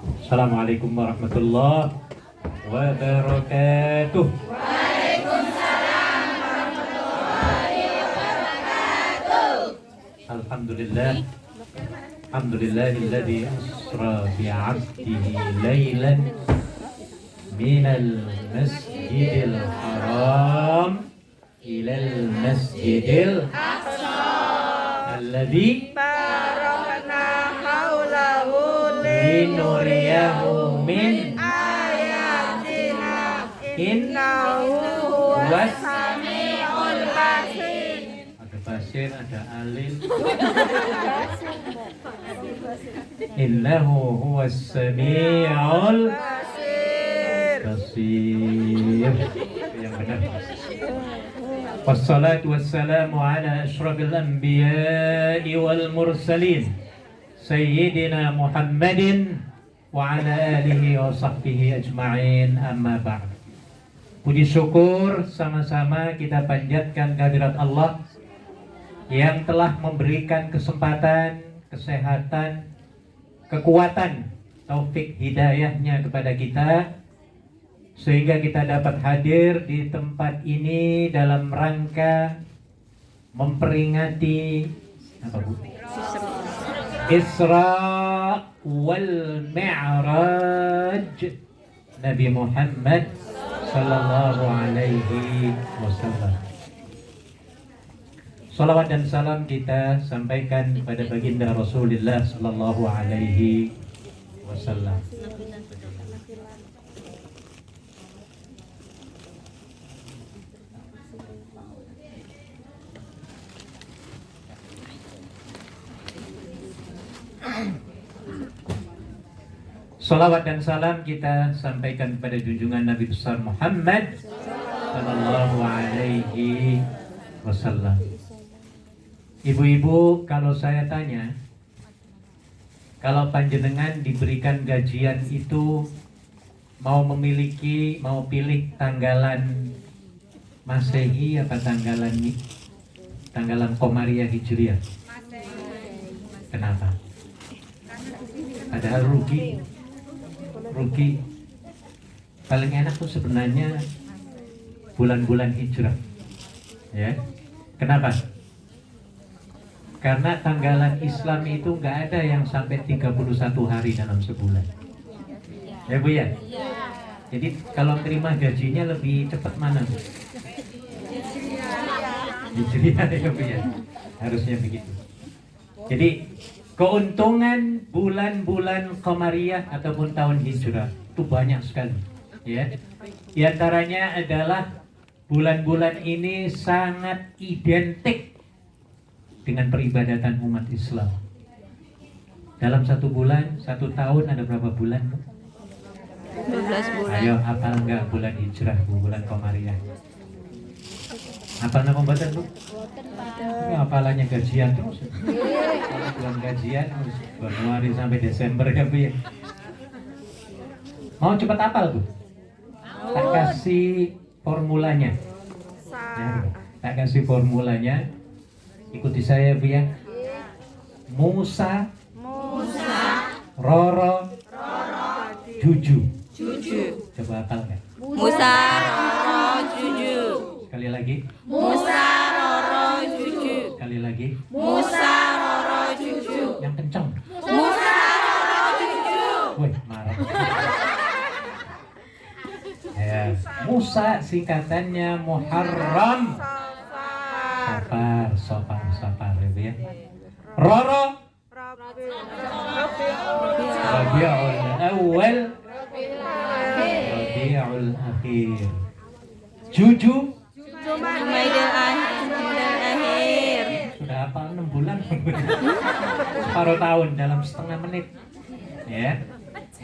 Assalamualaikum warahmatullahi wabarakatuh. Alhamdulillah. Alhamdulillahilladzi asra bi'abdihi laylan minal masjidil haram ilal masjidil alladzi barakna haulahu linuriyahu min ayatina innahu huwas samiul basir. ada basir, ada alim. Innahu huwas samiul Basir. basir. Yang benar. Wassalatu wassalamu ala asyrafil anbiya'i wal mursalin Sayyidina Muhammadin wa ala alihi wa sahbihi ajma'in, amma ba'd. Puji syukur sama-sama kita panjatkan kehadirat Allah yang telah memberikan kesempatan, kesehatan, kekuatan, taufik hidayahnya kepada kita, sehingga kita dapat hadir di tempat ini dalam rangka memperingati apa Bu? Isra wal Mi'raj Nabi Muhammad sallallahu alaihi wasallam. Salawat dan salam kita sampaikan kepada baginda Rasulullah sallallahu alaihi wasallam. Salawat dan salam kita sampaikan kepada junjungan Nabi besar Muhammad sallallahu alaihi wasallam. Ibu-ibu, kalau saya tanya, kalau panjenengan diberikan gajian itu mau pilih tanggalan Masehi apa tanggalan Komariah Hijriah? Kenapa? Padahal rugi. Paling enak tuh sebenarnya bulan-bulan hijrah. Ya. Kenapa? Karena tanggalan Islam itu nggak ada yang sampai 31 hari dalam sebulan. Ya Bu ya? Jadi kalau terima gajinya lebih cepat mana Bu? Hijriah ya Bu ya? Harusnya begitu. Jadi keuntungan bulan-bulan Qamariyah ataupun tahun hijrah itu banyak sekali. Ya. Di antaranya adalah bulan-bulan ini sangat identik dengan peribadatan umat Islam. Dalam satu bulan, satu tahun ada berapa bulan? 12 bulan. Ayo, hafal nggak bulan hijrah, bulan Qamariyah? Hafal nama badan Bu? Ini hafalannya gajian terus. Kalau bulan gajian, Januari sampai Desember ya Bu ya? Mau cepat hafal Bu? Tak kasih formulanya. Ya, tak kasih formulanya. Ikuti saya Bu ya. Musa, Roro, Juju. Coba hafal nggak? Musa, Roro, Juju. Sekali lagi. Musa, Roro, Juju. Sekali lagi. Musa, Roro, Juju. Yang kencang. Musa, Roro, Juju. Wih, marah. Ya, Musa singkatannya Muharram. Safar ya. Roro Rabiul Awal, Rabiul Akhir. Juju Jumaidul Akhir. sudah hafal 6 bulan. Separuh tahun dalam setengah menit. Ya.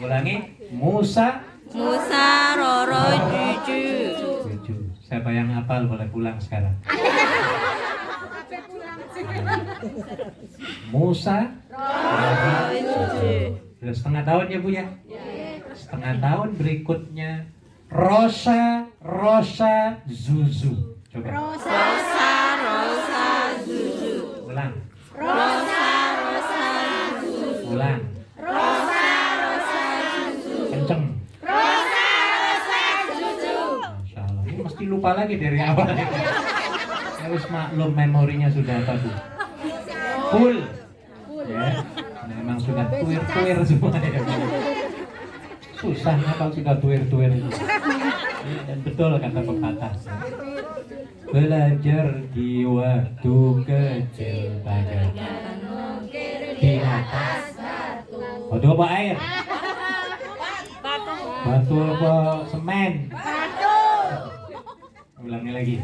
Ulangi. Musa, Roro, Juju. Juju. Siapa yang hafal boleh pulang sekarang. Musa, Roro, Juju. sudah setengah tahun ya Bu ya? Setengah tahun berikutnya Rosa, Zuzu. Coba. Rosa, Zuzu. Ulang. Rosa, Zuzu. Ulang. Rosa, lupa lagi dari awal. Harus maklum memorinya sudah apa Bu? Full. Ya, memang sudah tuir-tuir semua ya. Susah kalau sudah tuir-tuir itu. Dan betul kata pepatah. Belajar di waktu kecil bagaikan di atas batu apa air? Batu apa semen? Ulangi lagi.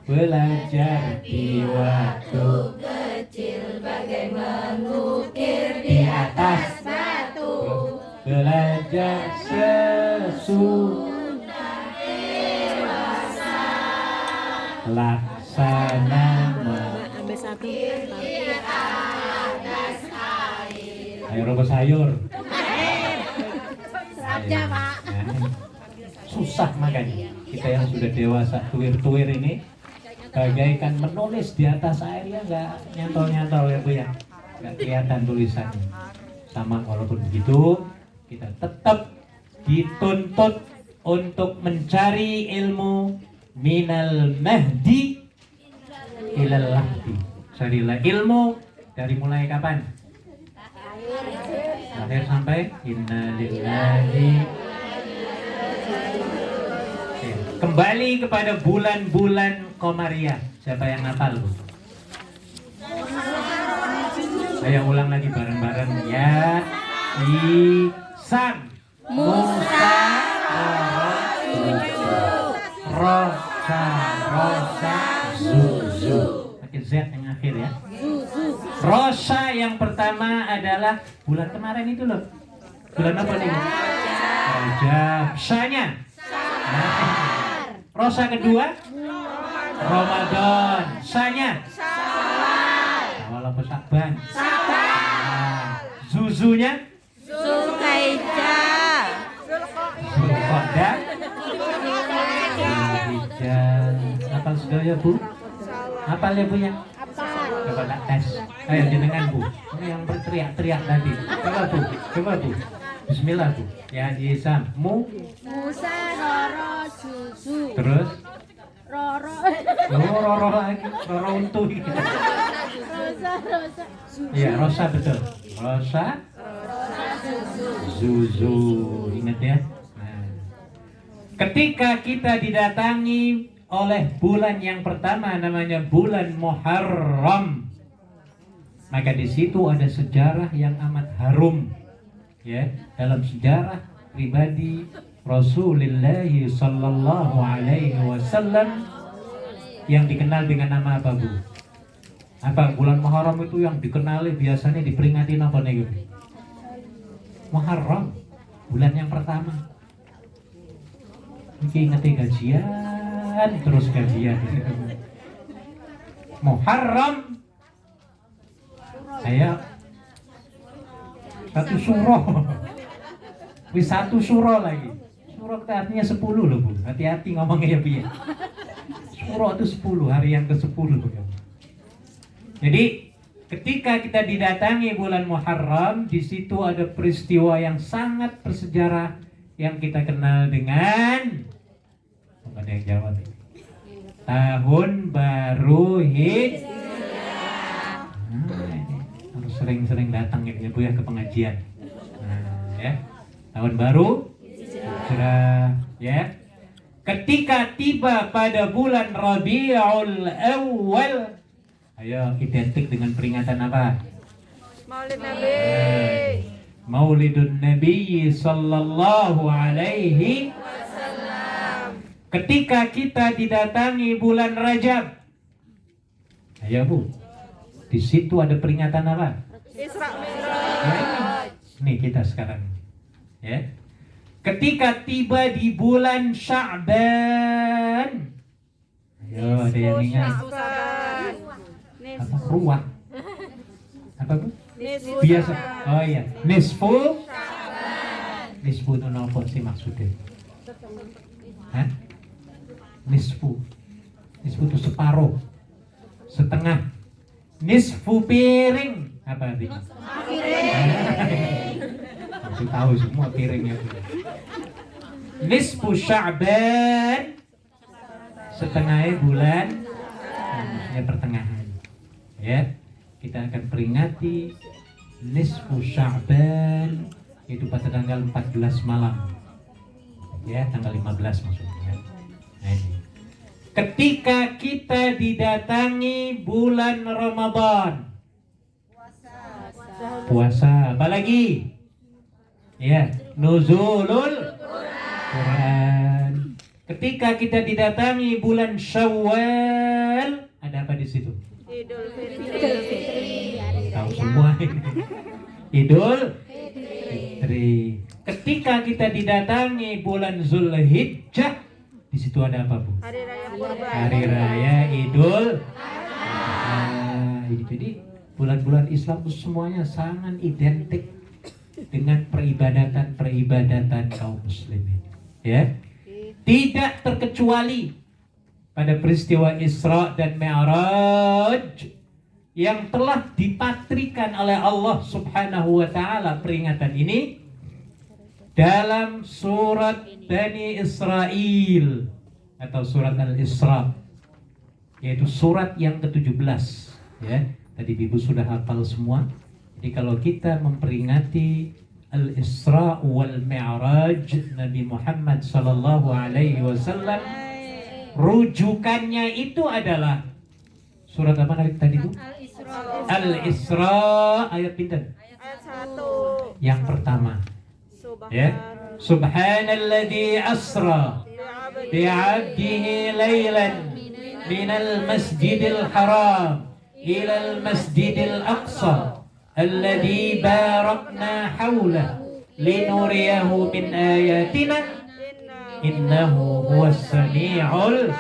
Belajar di waktu kecil bagai mengukir di atas batu. Belajar sesudah dewasa. Laksana Ambil satu. ayo rebus sayur. Aja, Pak. Susah makanya kita yang sudah dewasa tuir-tuir ini bagaikan menulis di atas air ya, nggak nyantol-nyantol ya Bu ya, nggak kelihatan tulisannya. Sama walaupun begitu kita tetap dituntut untuk mencari ilmu minal mahdi ilal lahdi. Carilah ilmu dari mulai kapan? Lahir sampai innalillahi. Oke, kembali kepada bulan-bulan Komariah. Siapa yang hafal Bu? Ayo ulang lagi bareng-bareng ya. Isam Musa Rosa Rosa Zuzu. Pakai Z yang akhir ya. Rosa yang pertama adalah bulan kemarin itu loh. Bulan apa nih? Rajab. Sanya? Rosa kedua? Ramadan. Sanya? Awal apa Syakban? Zuzunya? Zulhijjah. Zulqa'dah. Zulhijjah. Hafal sudah ya Bu? Hafal ya Bu ya? Coba tak tes. Ayo jenengan Bu. Ini yang berteriak-teriak tadi. Coba Bu. Coba Bu. Bismillah Bu. Ya Isam. Musa, Roro, Susu. Terus? Roro. Roro lagi. Roro untu gitu. Rosa, Rosa. Iya, Rosa betul. Rosa. Zuzu. Ingat ya. Nah. Ketika kita didatangi oleh bulan yang pertama namanya bulan Muharram, maka di situ ada sejarah yang amat harum ya, dalam sejarah pribadi Rasulullah sallallahu alaihi wasallam yang dikenal dengan nama apa Bu? Apa bulan Muharram itu yang dikenali biasanya diperingati apa nih? Muharram, bulan yang pertama. Ini ngerti gajian, terus gajian. Muharram, saya satu surah. Wis satu surah lagi. Surah itu artinya 10 loh Bu. Hati-hati ngomongnya ya Bu ya. Surah itu 10, hari yang ke-10. Jadi ketika kita didatangi bulan Muharram, di situ ada peristiwa yang sangat bersejarah yang kita kenal dengan ada yang jawab tahun baru Hijriah. Ini harus sering-sering datang ya Bu ya ke pengajian. Ya. Tahun baru Hijriah ya. Ketika tiba pada bulan Rabiul Awal, ayo identik dengan peringatan apa? Maulid Nabi. Maulidun Nabi sallallahu alaihi wasallam. Ketika kita didatangi bulan Rajab, ayo Bu, di situ ada peringatan apa? Isra Ya, ini kita sekarang, ya. Ketika tiba di bulan Sya'ban, ayo ada yang ingat? Apa? Ruah? Apa Bu? Biasa. Oh iya, nisfu. Nisfu itu apa sih maksudnya? Hah? Nisfu. Nisfu itu separuh, setengah. Nisfu piring. Apa artinya? Masih tahu semua piringnya. Nisfu Sya'ban setengah bulan maksudnya pertengahan. Ya, kita akan peringati nisfu Sya'ban, itu pada tanggal 14 malam. Ya, tanggal 15 maksudnya. Nah, ini. Ketika kita didatangi bulan Ramadan, puasa, apa lagi? Ya, nuzulul Quran. Ketika kita didatangi bulan Syawal, ada apa di situ? Idul Fitri. Tahu semua ini. Idul Fitri. Ketika kita didatangi bulan Zulhijjah, di situ ada apa, Bu? Hari Raya Kurban. Hari Raya Idul Adha. Jadi bulan-bulan Islam itu semuanya sangat identik dengan peribadatan kaum muslimin. Ya, tidak terkecuali pada peristiwa Isra dan Mi'raj yang telah dipatrikan oleh Allah Subhanahu wa taala peringatan ini dalam surat Bani Israel atau surat Al-Isra, yaitu surat yang ke-17. Ya, tadi Ibu sudah hafal semua. Jadi kalau kita memperingati Al-Isra wal Mi'raj Nabi Muhammad sallallahu alaihi wasallam, rujukannya itu adalah surat apa tadi itu? Al-Isra ayat pinten? Ayat 1. Yang pertama. Ya. Subhanalladzi asra bi'abdihi laylan minal masjidil haram ilal masjidil aqsa alladzi barakna hawlahu linuriyahu min ayatina innahu huwas sami'ul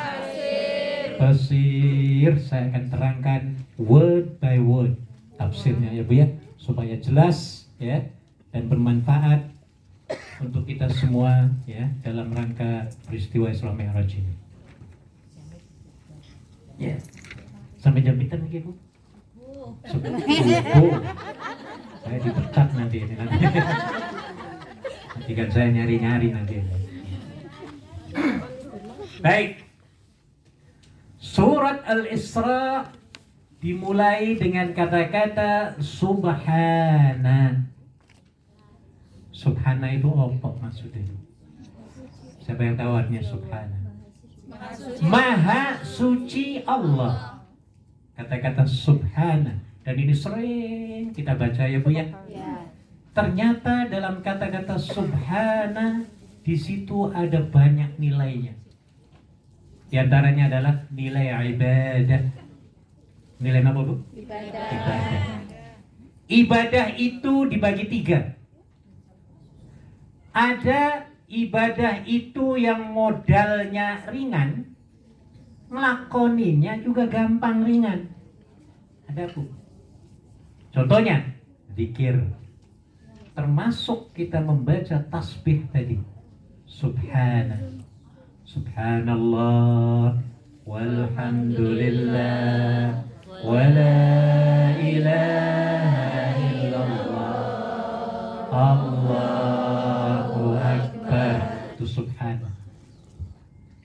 basir. Saya akan terangkan word by word tafsirnya ya Bu ya, supaya jelas ya dan bermanfaat untuk kita semua ya dalam rangka peristiwa Isra Mi'raj ini. Ya. Sampai jam pinten lagi Bu? Subuh. Saya dipecat nanti ini nanti. Nanti kan saya nyari-nyari nanti. Baik. Surat Al-Isra dimulai dengan kata-kata subhana. Subhana itu apa maksudnya? Siapa yang tahu artinya subhana? Maha suci Allah. Kata-kata subhana. Dan ini sering kita baca ya Bu ya. Ternyata dalam kata-kata subhana di situ ada banyak nilainya. Di antaranya adalah nilai ibadah. Nilai apa Bu? Ibadah. Ibadah itu dibagi 3. Ada ibadah itu yang modalnya ringan, ngelakoninya juga gampang ringan. Ada Bu. Contohnya zikir. Termasuk kita membaca tasbih tadi. Subhanallah walhamdulillah wala ilaha illallah Allahu akbar. Itu subhanallah.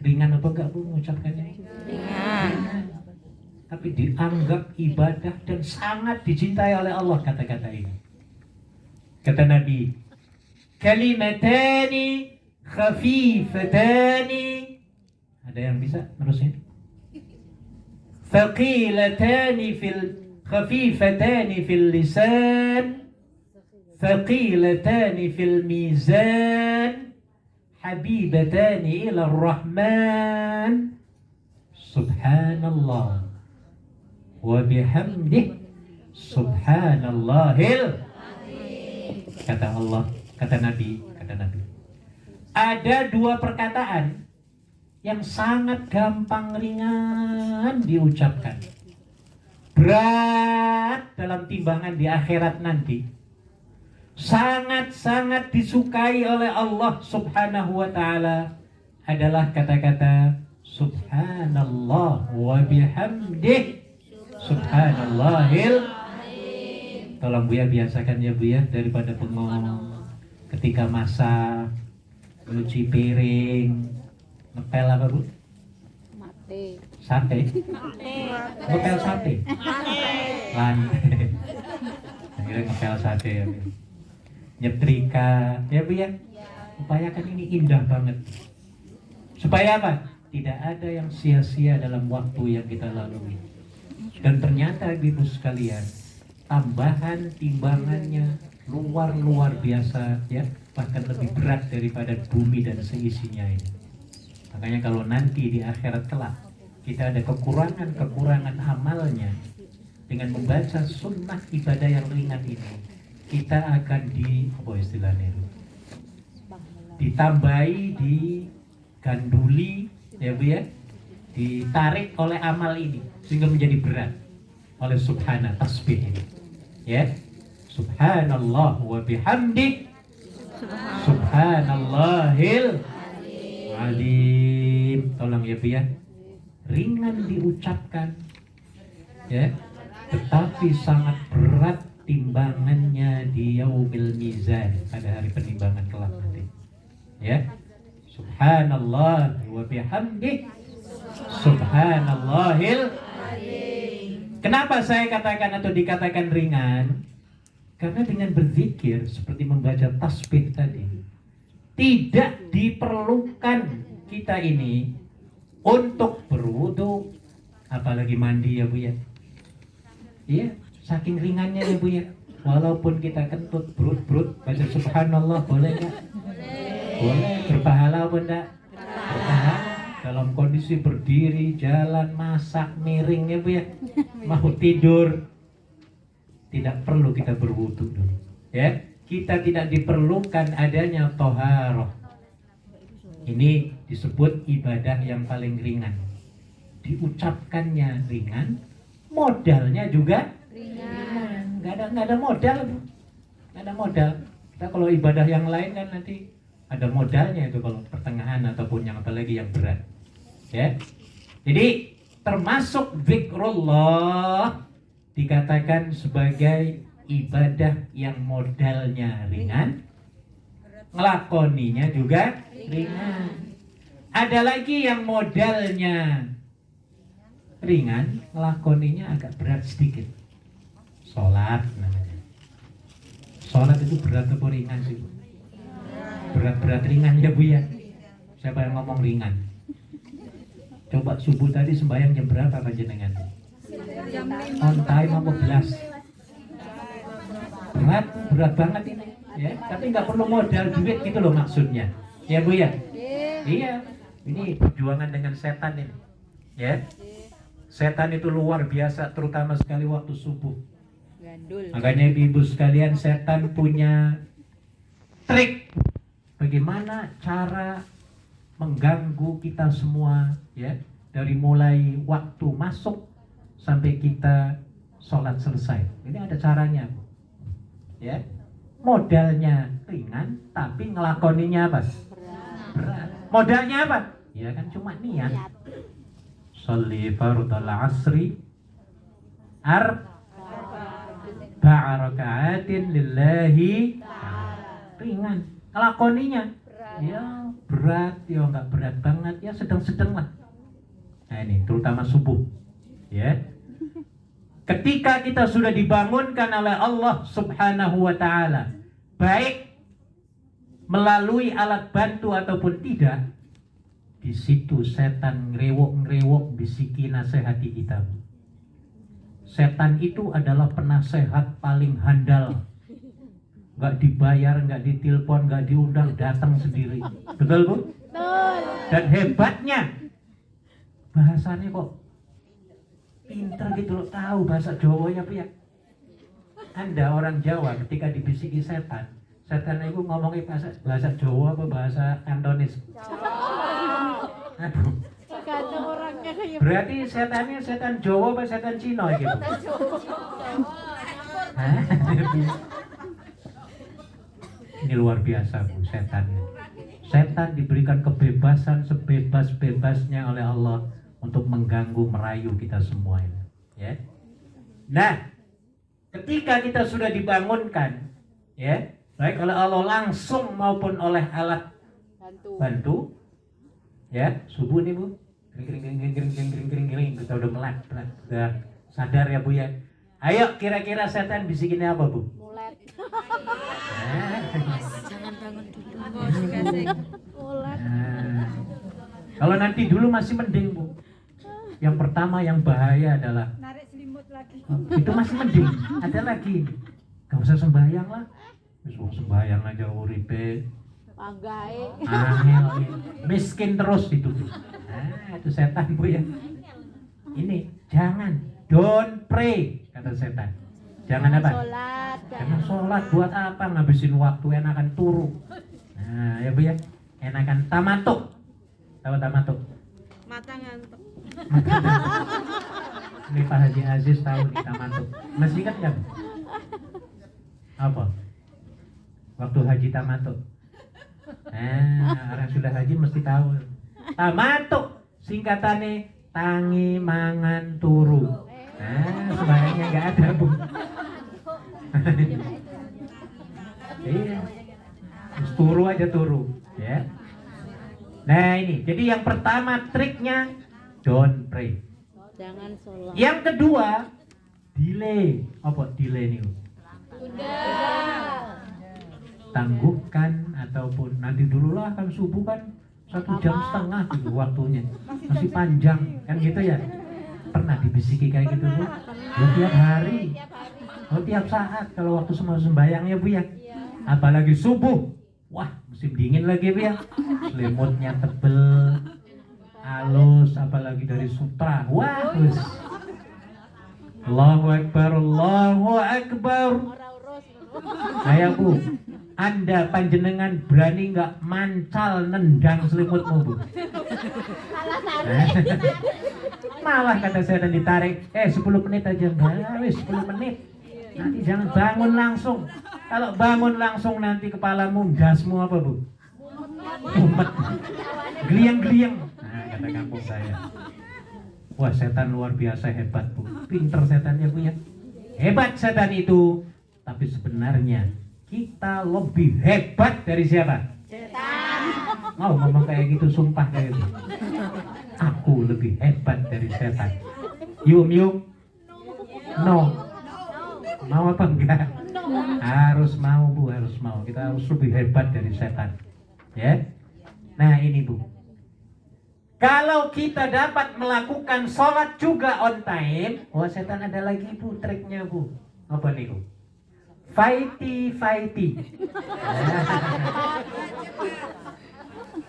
Ringan apa enggak Bu mengucapkannya? Ringan. Tapi dianggap ibadah dan sangat dicintai oleh Allah kata-kata ini. Kata Nabi, kalimatani khafifatani. Ada yang bisa menulisnya? Thaqilatani khafifatani fil lisan, thaqilatani fil mizan, habibatani ila rahman. Subhanallah wa bihamdih, subhanallahil. Kata Allah, kata Nabi. Ada 2 perkataan yang sangat gampang ringan diucapkan, berat dalam timbangan di akhirat nanti, sangat-sangat disukai oleh Allah Subhanahu wa ta'ala, adalah kata-kata subhanallah wa bihamdih, subhanallahil. Tolong Bu ya, biasakan ya Bu ya, daripada bengong ketika masak, nyuci piring, ngepel apa Bu? Sate. Ngepel sate. Lantai. Akhirnya ngepel sate ya. Bu. Nyetrika ya Bu ya. Upayakan ini indah banget. Supaya apa? Tidak ada yang sia-sia dalam waktu yang kita lalui. Dan ternyata ibu sekalian, tambahan timbangannya luar biasa ya, bahkan lebih berat daripada bumi dan seisinya ini. Makanya kalau nanti di akhirat kelak kita ada kekurangan amalnya, dengan membaca sunnah ibadah yang ringan ini, kita akan apa istilahnya itu? Ditambahi, diganduli ya Bu ya, ditarik oleh amal ini sehingga menjadi berat oleh subhana tasbih ini ya. Subhanallah wa bihamdi subhanallahil alim. Tolong ya Bu ya, ringan diucapkan ya, tetapi sangat berat timbangannya di yaumil mizan, pada hari penimbangan kelak nanti ya. Subhanallah wa bihamdi subhanallahil. Kenapa saya katakan atau dikatakan ringan? Karena dengan berzikir seperti membaca tasbih tadi, tidak diperlukan kita ini untuk berwudu, apalagi mandi ya Bu ya. Iya, saking ringannya ya Bu ya. Walaupun kita kentut brut baca subhanallah, boleh nggak? Boleh. Berpahala apa enggak? Berpahala. Dalam kondisi berdiri, jalan, masak, miring ya Bu ya. Mau tidur, tidak perlu kita berwudu dulu. Ya, kita tidak diperlukan adanya toharoh. Ini disebut ibadah yang paling ringan. Diucapkannya ringan, modalnya juga ringan. Nggak ada modal, Bu. Nggak ada modal. Kita kalau ibadah yang lain kan nanti ada modalnya itu, kalau pertengahan ataupun yang apalagi yang berat. Ya. Jadi termasuk zikrullah dikatakan sebagai ibadah yang modalnya ringan, ngelakoninya juga ringan. Ada lagi yang modalnya ringan, ngelakoninya agak berat sedikit. Sholat namanya. Sholat itu berat atau ringan sih Bu? Berat ringan ya Bu ya. Siapa yang ngomong ringan? Coba subuh tadi sembahyang jam berapa panjenengan? On time apa belas? Berat banget ini ya. Tapi nggak perlu modal duit gitu loh maksudnya ya Bu ya. Iya, ini perjuangan dengan setan ini ya. Setan itu luar biasa, terutama sekali waktu subuh. Makanya ibu sekalian, setan punya trik bagaimana cara mengganggu kita semua ya, dari mulai waktu masuk sampai kita sholat selesai. Ini ada caranya ya. Modalnya ringan tapi ngelakoninya apa? Berat. Modalnya apa? Ya kan cuma niat. Sholli fardal asri arba'a raka'atin lillahi. Ringan. Ngelakoninya ya berat, ya nggak berat banget, ya sedang-sedang lah. Nah ini terutama subuh ya. Ketika kita sudah dibangunkan oleh Allah subhanahu wa ta'ala, baik melalui alat bantu ataupun tidak, di situ setan ngerewok bisiki nasihati kita. Setan itu adalah penasehat paling handal. Nggak dibayar, nggak ditelepon, nggak diundang, datang sendiri. Betul Bu? Betul. Dan hebatnya bahasanya kok pinter gitu loh, tahu bahasa Jawanya Bu ya. Anda orang Jawa ketika dibisiki setan itu ngomongin bahasa Jawa apa bahasa Kantonis? Aduh. Tergantung orangnya kayak Berarti setannya setan Jawa apa setan Cina gitu? Hah? Ini luar biasa Bu, setan. Setan diberikan kebebasan sebebas-bebasnya oleh Allah untuk mengganggu, merayu kita semua ini. Ya. Nah, ketika kita sudah dibangunkan, ya, baik oleh Allah langsung maupun oleh alat bantu, ya, subuh nih Bu, Kering. Kita udah melek. Udah sadar ya Bu ya. Ayo kira-kira setan bisikinnya apa Bu? Mulet. Mulet. Nah, kalau nanti dulu masih mending Bu. Yang pertama yang bahaya adalah Narik selimut lagi. itu masih mending. Ada lagi. Gak usah sembahyang lah. Wis wong sembahyang aja uripe. Panggae. Angel, miskin terus itu. Nah, itu setan Bu ya. Ini jangan, don't pray kata setan. Jangan apa? Sholat. Jangan sholat, buat apa ngabisin waktu, enakan turu. Nah ya Bu ya, enakan tamatuk. Tahu tamatuk? Mata ngantuk. Ini Pak Haji Aziz tahu nih tamatuk. Masih ingat nggak? Apa? Waktu haji tamatuk. Orang sudah haji mesti tahu. Tamatuk singkatannya tangi mangan turu. Sebenarnya nggak ada Bu. Iya, turu aja turu, ya. Nah ini, jadi yang pertama triknya don't pray. Jangan sholat. Yang kedua delay. Apa delay nih? Tangguhkan ataupun nanti dulu lah kan subuh kan 1,5 jam gitu waktunya masih panjang kan gitu ya. Pernah dibisiki kayak gitu Bu? Ya tiap hari. Oh tiap saat kalau waktu sembahyang ya Bu ya. Apalagi subuh. Wah musim dingin lagi Bu ya. Selimutnya tebel, halus, apalagi dari sutra. Wah wis. Allahu Akbar, Allahu Akbar. Ayo Bu, Anda panjenengan berani nggak mancal nendang selimutmu Bu? Malah kata saya dan ditarik, 10 menit aja enggak, wis 10 menit. Nanti jangan bangun langsung. Kalau bangun langsung nanti kepalamu gasmu apa Bu? Mumet. Gliang-gliang. Nah, kata kampung saya. Wah, setan luar biasa hebat Bu. Pinter setannya Bu ya. Hebat setan itu, tapi sebenarnya kita lebih hebat dari siapa? Setan. Mau ngomong kayak gitu, sumpah kayak gitu. Aku lebih hebat dari setan. Yum. No. Mau apa enggak? Harus mau Bu, harus mau. Kita harus lebih hebat dari setan. Ya. Nah ini Bu. Kalau kita dapat melakukan sholat juga on time, wah setan ada lagi Bu triknya Bu. Apa nih Bu? Fighty.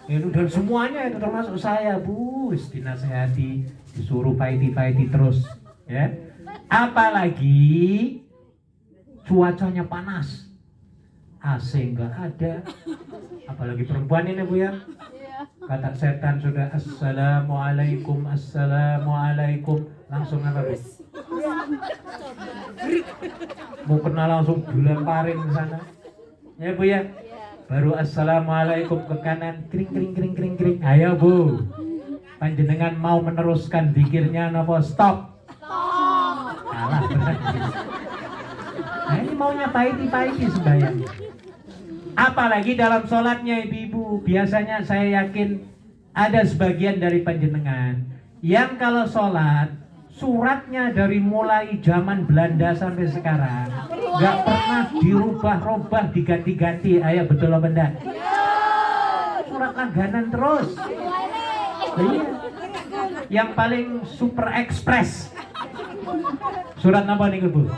Itu dan semuanya itu termasuk saya Bu, dinasehati, disuruh fighty terus, ya. Apalagi cuacanya panas, AC nggak ada, apalagi perempuan ini Bu ya. Kata setan sudah assalamualaikum, langsung apa Bu? Mau kenal langsung dilemparin ke sana, ya Bu ya. Baru assalamualaikum ke kanan, kering. Ayo Bu, panjenengan mau meneruskan zikirnya nopo stop? Salah berarti. Nah ini maunya paiti sembahyang. Apalagi dalam sholatnya ibu-ibu, biasanya saya yakin ada sebagian dari panjenengan yang kalau sholat suratnya dari mulai zaman Belanda sampai sekarang nggak pernah dirubah-rubah, diganti-ganti. Ayo betul apa enggak? Surat langganan terus. Iya. Yang paling super express surat apa nih Bu?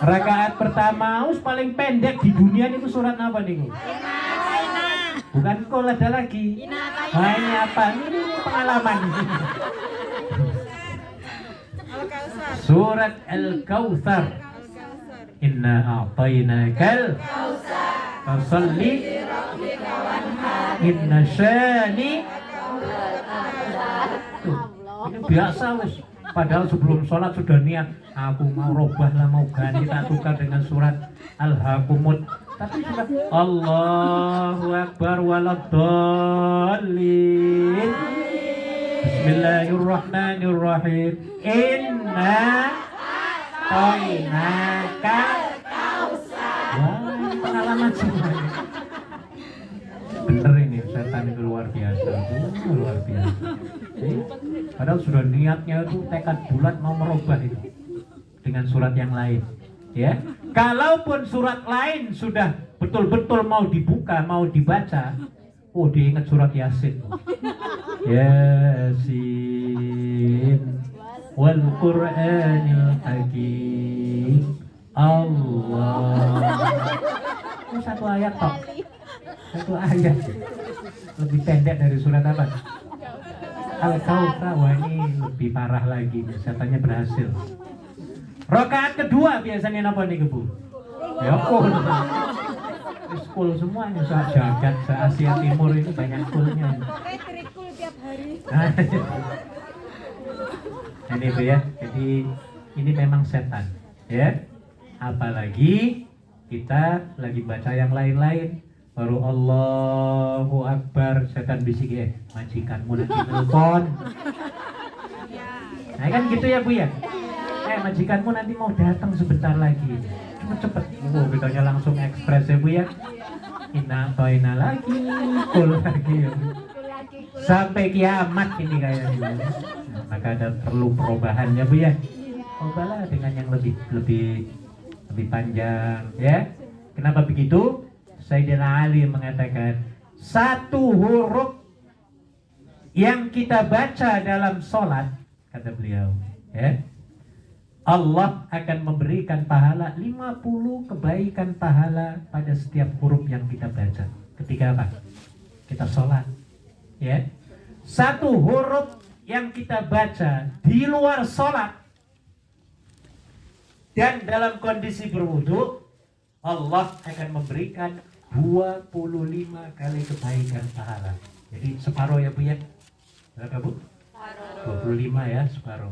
Rakaat pertama paling pendek di dunia itu surat apa nih Bu? Bukan kol, ada lagi. Nah ini apa? Ini pengalaman. Surat Al-Kautsar. Inna a'tainakal fasalli inna syani. Ini biasa wis. Padahal sebelum sholat sudah niat, aku mau robah lah, mau ganti, tak tukar dengan surat Al-Hakumut. Tapi sudah Allahu Akbar waladdallin. Bismillahirrahmanirrahim. Inna a'tainaka kautsar. Wah, ini pengalaman semua. Bener ini setan itu luar biasa, luar biasa. Padahal sudah niatnya itu tekad bulat mau merubah itu dengan surat yang lain. Ya, kalaupun surat lain sudah betul-betul mau dibuka, mau dibaca, oh diingat surat Yasin. Yasin wal Qur'anil Hakim. Allah. Oh, satu ayat toh. Satu ayat. Lebih pendek dari surat apa? Al-Kautsar. Wah, ini lebih parah lagi. Setannya berhasil. Rakaat kedua biasanya apa nih, Bu? Ya, kul. Kul semuanya, jagat se-Asia Timur ini banyak kulnya. Pokoknya trikul tiap hari. Ini Bu ya. Jadi ini memang setan, ya. Apalagi kita lagi baca yang lain-lain, baru Allahu Akbar, setan bisik, majikanmu nanti telepon. Nah kan gitu ya Bu ya. Majikanmu nanti mau datang sebentar lagi. Cepet. Kitanya langsung ekspres ya Bu ya. Ina toina lagi, kul lagi ya. Sampai kiamat ini kayaknya. Nah, maka ada perlu perubahannya Bu ya. Cobalah dengan yang lebih panjang ya. Kenapa begitu? Sayyidina Ali mengatakan satu huruf yang kita baca dalam sholat, kata beliau, ya, Allah akan memberikan pahala 50 kebaikan pahala pada setiap huruf yang kita baca. Ketika apa? Kita sholat, ya. Satu huruf yang kita baca di luar sholat dan dalam kondisi berwudu, Allah akan memberikan 25 kali kebaikan pahala. Jadi separuh ya Bu ya. Berapa Bu? 25 ya, separuh.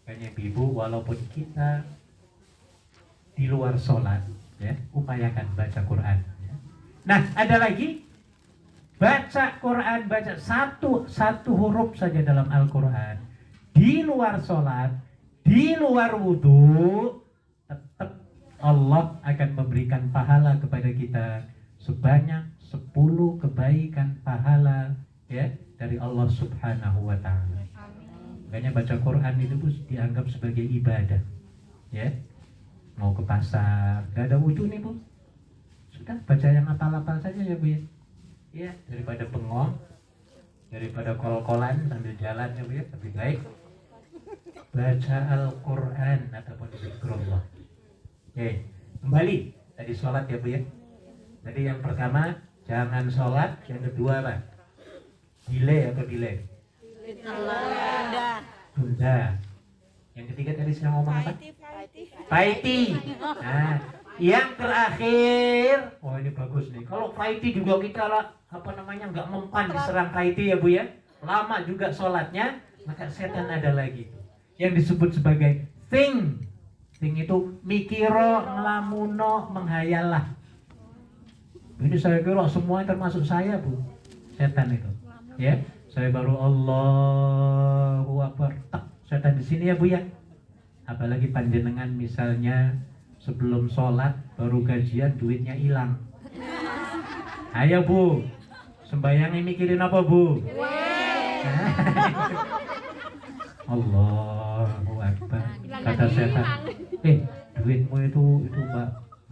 Kayaknya Ibu, walaupun kita di luar sholat, ya, upayakan baca Quran. Ya. Nah, ada lagi, baca Quran, baca satu huruf saja dalam Al-Quran di luar sholat, di luar wudhu, tetap Allah akan memberikan pahala kepada kita sebanyak 10 kebaikan pahala, ya, dari Allah Subhanahu wa Ta'ala. Makanya baca Quran itu Bu dianggap sebagai ibadah, ya. Mau ke pasar, gak ada wudhu nih Bu, sudah baca yang apal-apal saja ya Bu ya. Ya, daripada bengong, daripada kol-kolan sambil jalan ya Bu ya, lebih baik baca Al-Quran ataupun zikrullah. Oke, kembali tadi sholat ya Bu ya. Jadi yang pertama jangan sholat, yang kedua apa? Delay atau delay? Tunda. Yang ketiga tadi saya ngomong apa? Fighting. Nah, yang terakhir, oh ini bagus nih. Kalau fighting juga kita nggak mempan diserang fighting ya Bu ya. Lama juga sholatnya, maka setan ada lagi yang disebut sebagai think. Think itu mikiro, ngelamuno, menghayal lah. Ini saya kira semua termasuk saya Bu. Setan itu. Ya, saya baru Allahu Akbar, tak setan di sini ya Bu ya. Apalagi panjenengan misalnya sebelum sholat baru gajian duitnya hilang. Ayo Bu, sembayangnya mikirin apa Bu? Allahu Akbar. Kata setan, duitmu itu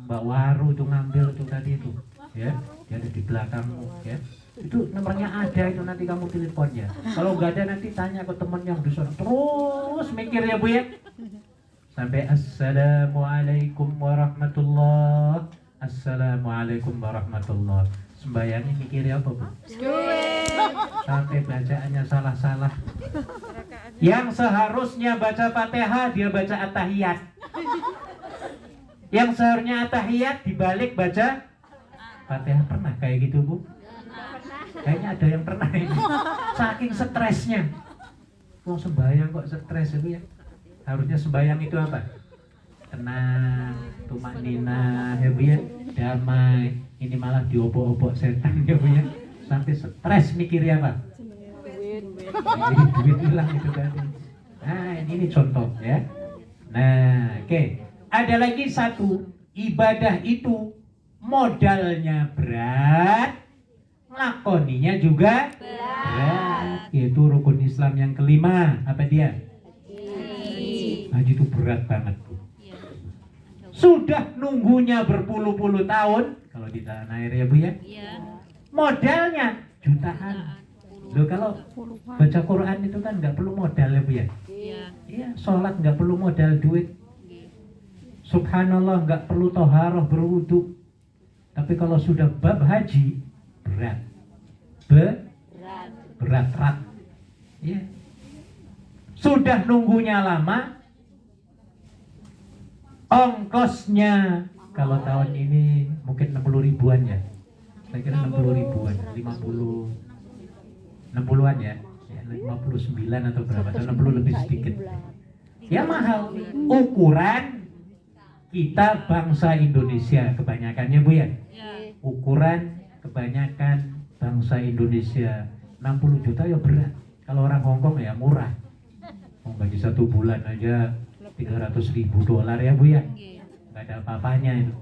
Mbak Waru itu ngambil itu tadi itu, ya, dia ada di belakangmu, ya. Itu nomornya ada itu, nanti kamu teleponnya. Kalau nggak ada nanti tanya ke teman yang di sana. Terus mikir ya Bu ya. Sampai assalamualaikum warahmatullah. Assalamualaikum warahmatullah. Sembayangnya mikir apa Bu? Sampai bacaannya salah-salah. Yang seharusnya baca Fatihah dia baca At-Tahiyat. Yang seharusnya At-Tahiyat dibalik baca Fatihah. Pernah kayak gitu Bu? Kayaknya ada yang pernah ini. Saking stresnya. Mau sembahyang kok stres itu ya. Harusnya sembahyang itu apa? Tenang, tumanina ya Bu ya, damai. Ini malah diobok-obok setan ya Bu ya. Sampai stres mikirnya apa? Duit hilang itu tadi. Nah ini contoh ya. Nah oke. Ada lagi satu, ibadah itu modalnya berat, nglakoninya juga berat. yaitu rukun Islam yang kelima. Apa dia? Haji itu berat banget, Bu. Sudah nunggunya berpuluh-puluh tahun kalau di tanah air ya, Bu ya. Modalnya jutaan. Loh, kalau baca Quran itu kan nggak perlu modal ya, Bu ya. Iya, sholat nggak perlu modal duit. Subhanallah nggak perlu toharoh berwudu. Tapi kalau sudah bab haji berat, berat. Ya. Sudah nunggunya lama, ongkosnya kalau tahun ini mungkin 60 ribuan ya. Saya kira 60 ribuan, 60-an ya. 59 atau berapa, atau 60 lebih sedikit. Ya mahal. Ukuran kita bangsa Indonesia kebanyakannya, Bu ya. Ukuran kebanyakan bangsa Indonesia 60 juta ya berat. Kalau orang Hongkong ya murah. Mau gaji 1 bulan aja 300.000 dolar ya, Bu ya. Nggak ada apa-apanya itu.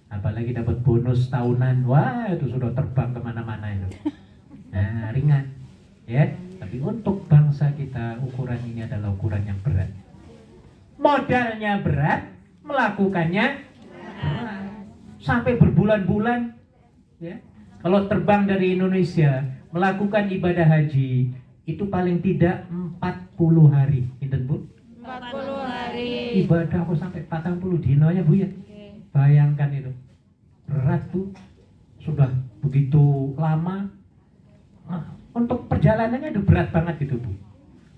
Apalagi dapat bonus tahunan, wah itu sudah terbang kemana-mana itu. Nah, ringan ya. Tapi untuk bangsa kita ukuran ini adalah ukuran yang berat. Modalnya berat, melakukannya berat. Sampai berbulan-bulan ya. Kalau terbang dari Indonesia melakukan ibadah haji itu paling tidak 40 hari. Inten, Bu? 40 hari. Ibadah aku sampai 40 dinonya, Bu ya. Bayangkan itu. Berat tuh. Sudah begitu lama. Nah, untuk perjalanannya itu berat banget gitu, Bu.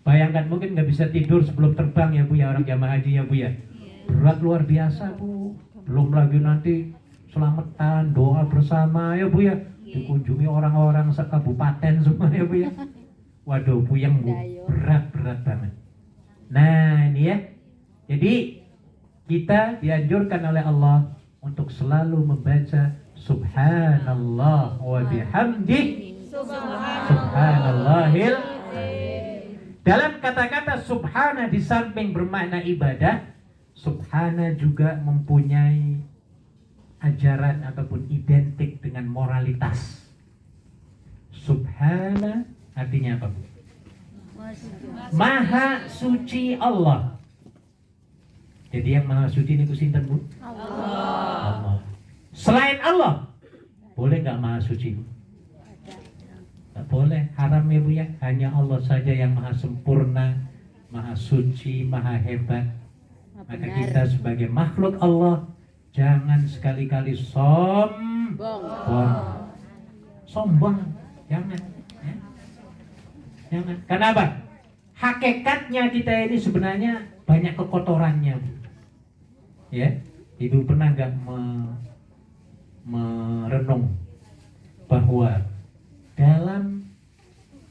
Bayangkan mungkin nggak bisa tidur sebelum terbang ya, Bu ya, orang jamaah haji ya, Bu ya. Berat luar biasa, Bu. Belum lagi nanti selamatan, doa bersama ya, Bu ya. Dikunjungi orang-orang sekabupaten semua ya, Bu ya. Waduh, puyeng, Bu. Berat banget. Nah, ini ya. Jadi kita dianjurkan oleh Allah untuk selalu membaca Subhanallah wa bihamdih Subhanallahil. Dalam kata-kata subhana di samping bermakna ibadah, subhana juga mempunyai ajaran ataupun identik dengan moralitas. Subhana artinya apa, Bu? Maha suci Allah. Jadi yang maha suci ini sinten, Bu? Allah. Selain Allah, boleh nggak maha suci, Bu? Nggak boleh, haram ya, Bu ya. Hanya Allah saja yang maha sempurna, maha suci, maha hebat. Maka kita sebagai makhluk Allah jangan sekali-kali sombong, jangan. Ya. Jangan. Kenapa? Hakikatnya kita ini sebenarnya banyak kekotorannya, Bu. Ya, Ibu pernah nggak merenung bahwa dalam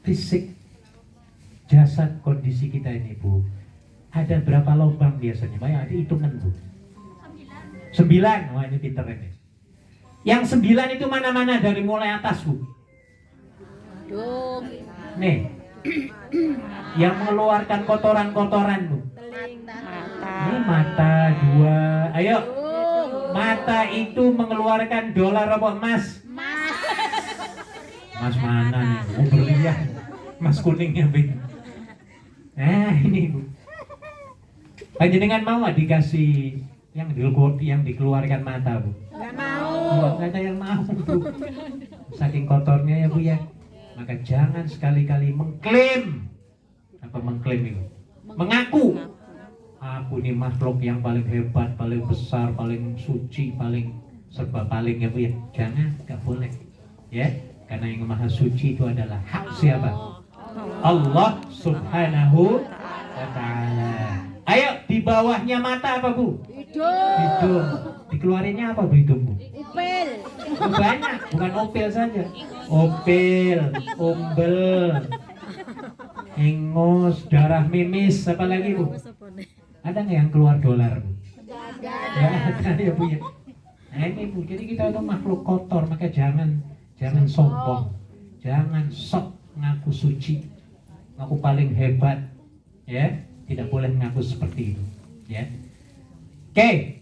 fisik jasad kondisi kita ini, Bu, ada berapa lubang biasanya? Banyak, ada hitungan, Bu. 9. Wah, ini pinter ini. Yang 9 itu mana-mana dari mulai atas, Bu? Nih, yang mengeluarkan kotoran-kotoran, Bu. Ini mata 2. Ayo. Mata itu mengeluarkan dolar apa emas? Mas mana nih? Oh, berlian. Mas kuningnya, Bu. Nah, ini, Bu. Panjenengan mau nggak dikasih yang dikeluarkan mata, Bu? Nggak mau. Nggak ada yang mau, Bu. Saking kotornya ya, Bu ya. Maka jangan sekali-kali mengklaim. Apa mengklaim itu? Mengaku. Aku ini makhluk yang paling hebat, paling besar, paling suci, paling serba paling ya, Bu ya. Jangan, nggak boleh. Ya, karena yang maha suci itu adalah hak siapa? Allah Subhanahu wa ta'ala. Ayo, di bawahnya mata apa, Bu? Hidung. Dikeluarinnya apa, Bu, hidung, Bu? Upil. Banyak, bukan opil saja. Opil, umbel, ingus, darah mimis, apa lagi, Bu? Ada nggak yang keluar dolar, Bu? Ya ada ya, Bu ya. Nah ini, Bu, jadi kita itu makhluk kotor, maka jangan sombong, jangan sok ngaku suci, ngaku paling hebat, ya. Tidak boleh mengaku seperti itu, ya. Oke.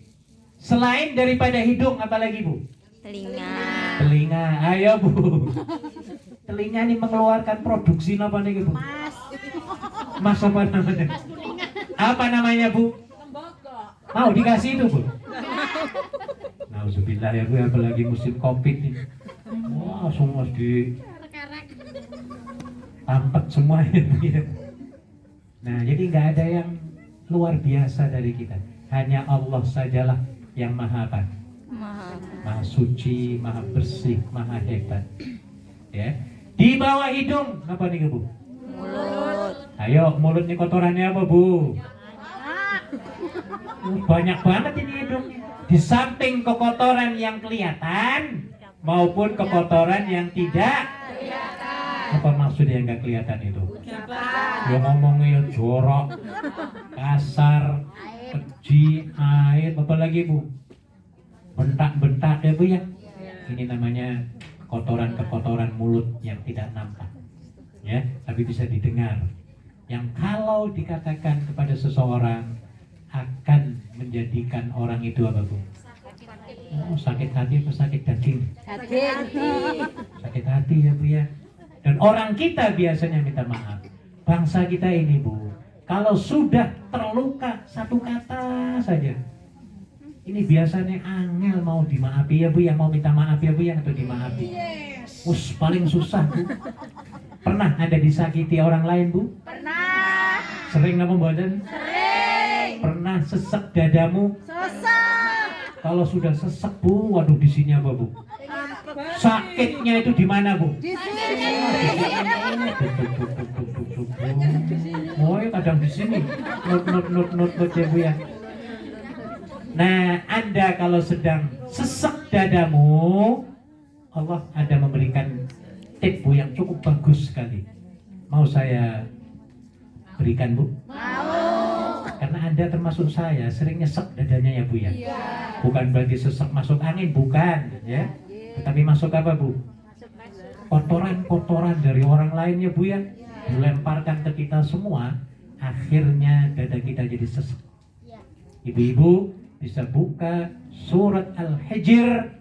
Selain daripada hidung, apa lagi, Bu? Telinga. Telinga. Ayo, Bu. telinga ini mengeluarkan produksi apa nih Bu? Mas apa namanya? Apa namanya Bu? Mau dikasih itu Bu? Nauzubillah ya Bu, apalagi musim Covid ini. Wah, semua di tampet semua ya Bu ya. Nah, jadi nggak ada yang luar biasa dari kita. Hanya Allah sajalah yang maha apa? Maha suci, maha bersih, maha hebat. Ya. Di bawah hidung apa nih Bu? Mulut. Ayo, mulut nih kotorannya apa Bu? Banyak banget ini hidungnya. Di samping kekotoran yang kelihatan maupun kekotoran yang tidak kelihatan. Apa maksudnya yang nggak kelihatan itu? Ya ngomongnya jorok, kasar, keji, air, apa lagi Bu? Bentak-bentak ya Bu ya. Ini namanya kotoran-kotoran mulut yang tidak nampak, ya, tapi bisa didengar. Yang kalau dikatakan kepada seseorang akan menjadikan orang itu apa Bu? Oh, sakit hati atau sakit daging? Sakit hati ya Bu ya. Dan orang kita biasanya minta maaf. Bangsa kita ini Bu, kalau sudah terluka satu kata saja, ini biasanya angel mau dimaafi ya Bu, yang mau minta maaf ya Bu yang atau dimaafi. Paling susah Bu. Pernah Anda disakiti orang lain Bu? Pernah. Sering napa mboten? Sering. Pernah sesek dadamu? Susah. Kalau sudah sesek Bu, waduh di sini apa Bu? Sakitnya itu di mana Bu? Di sini. Oh ya kadang di sini. Not ya Bu ya. Nah, Anda kalau sedang sesek dadamu, Allah ada memberikan tip Bu yang cukup bagus sekali. Mau saya berikan Bu? Mau. Karena Anda termasuk saya sering nyesek dadanya ya Bu ya. Bukan berarti sesek masuk angin, bukan ya. Tetapi masuk apa Bu? Kotoran-kotoran dari orang lain ya Bu ya, dilemparkan ke kita semua, akhirnya dada kita jadi sesek. Ibu-ibu bisa buka surat Al-Hijr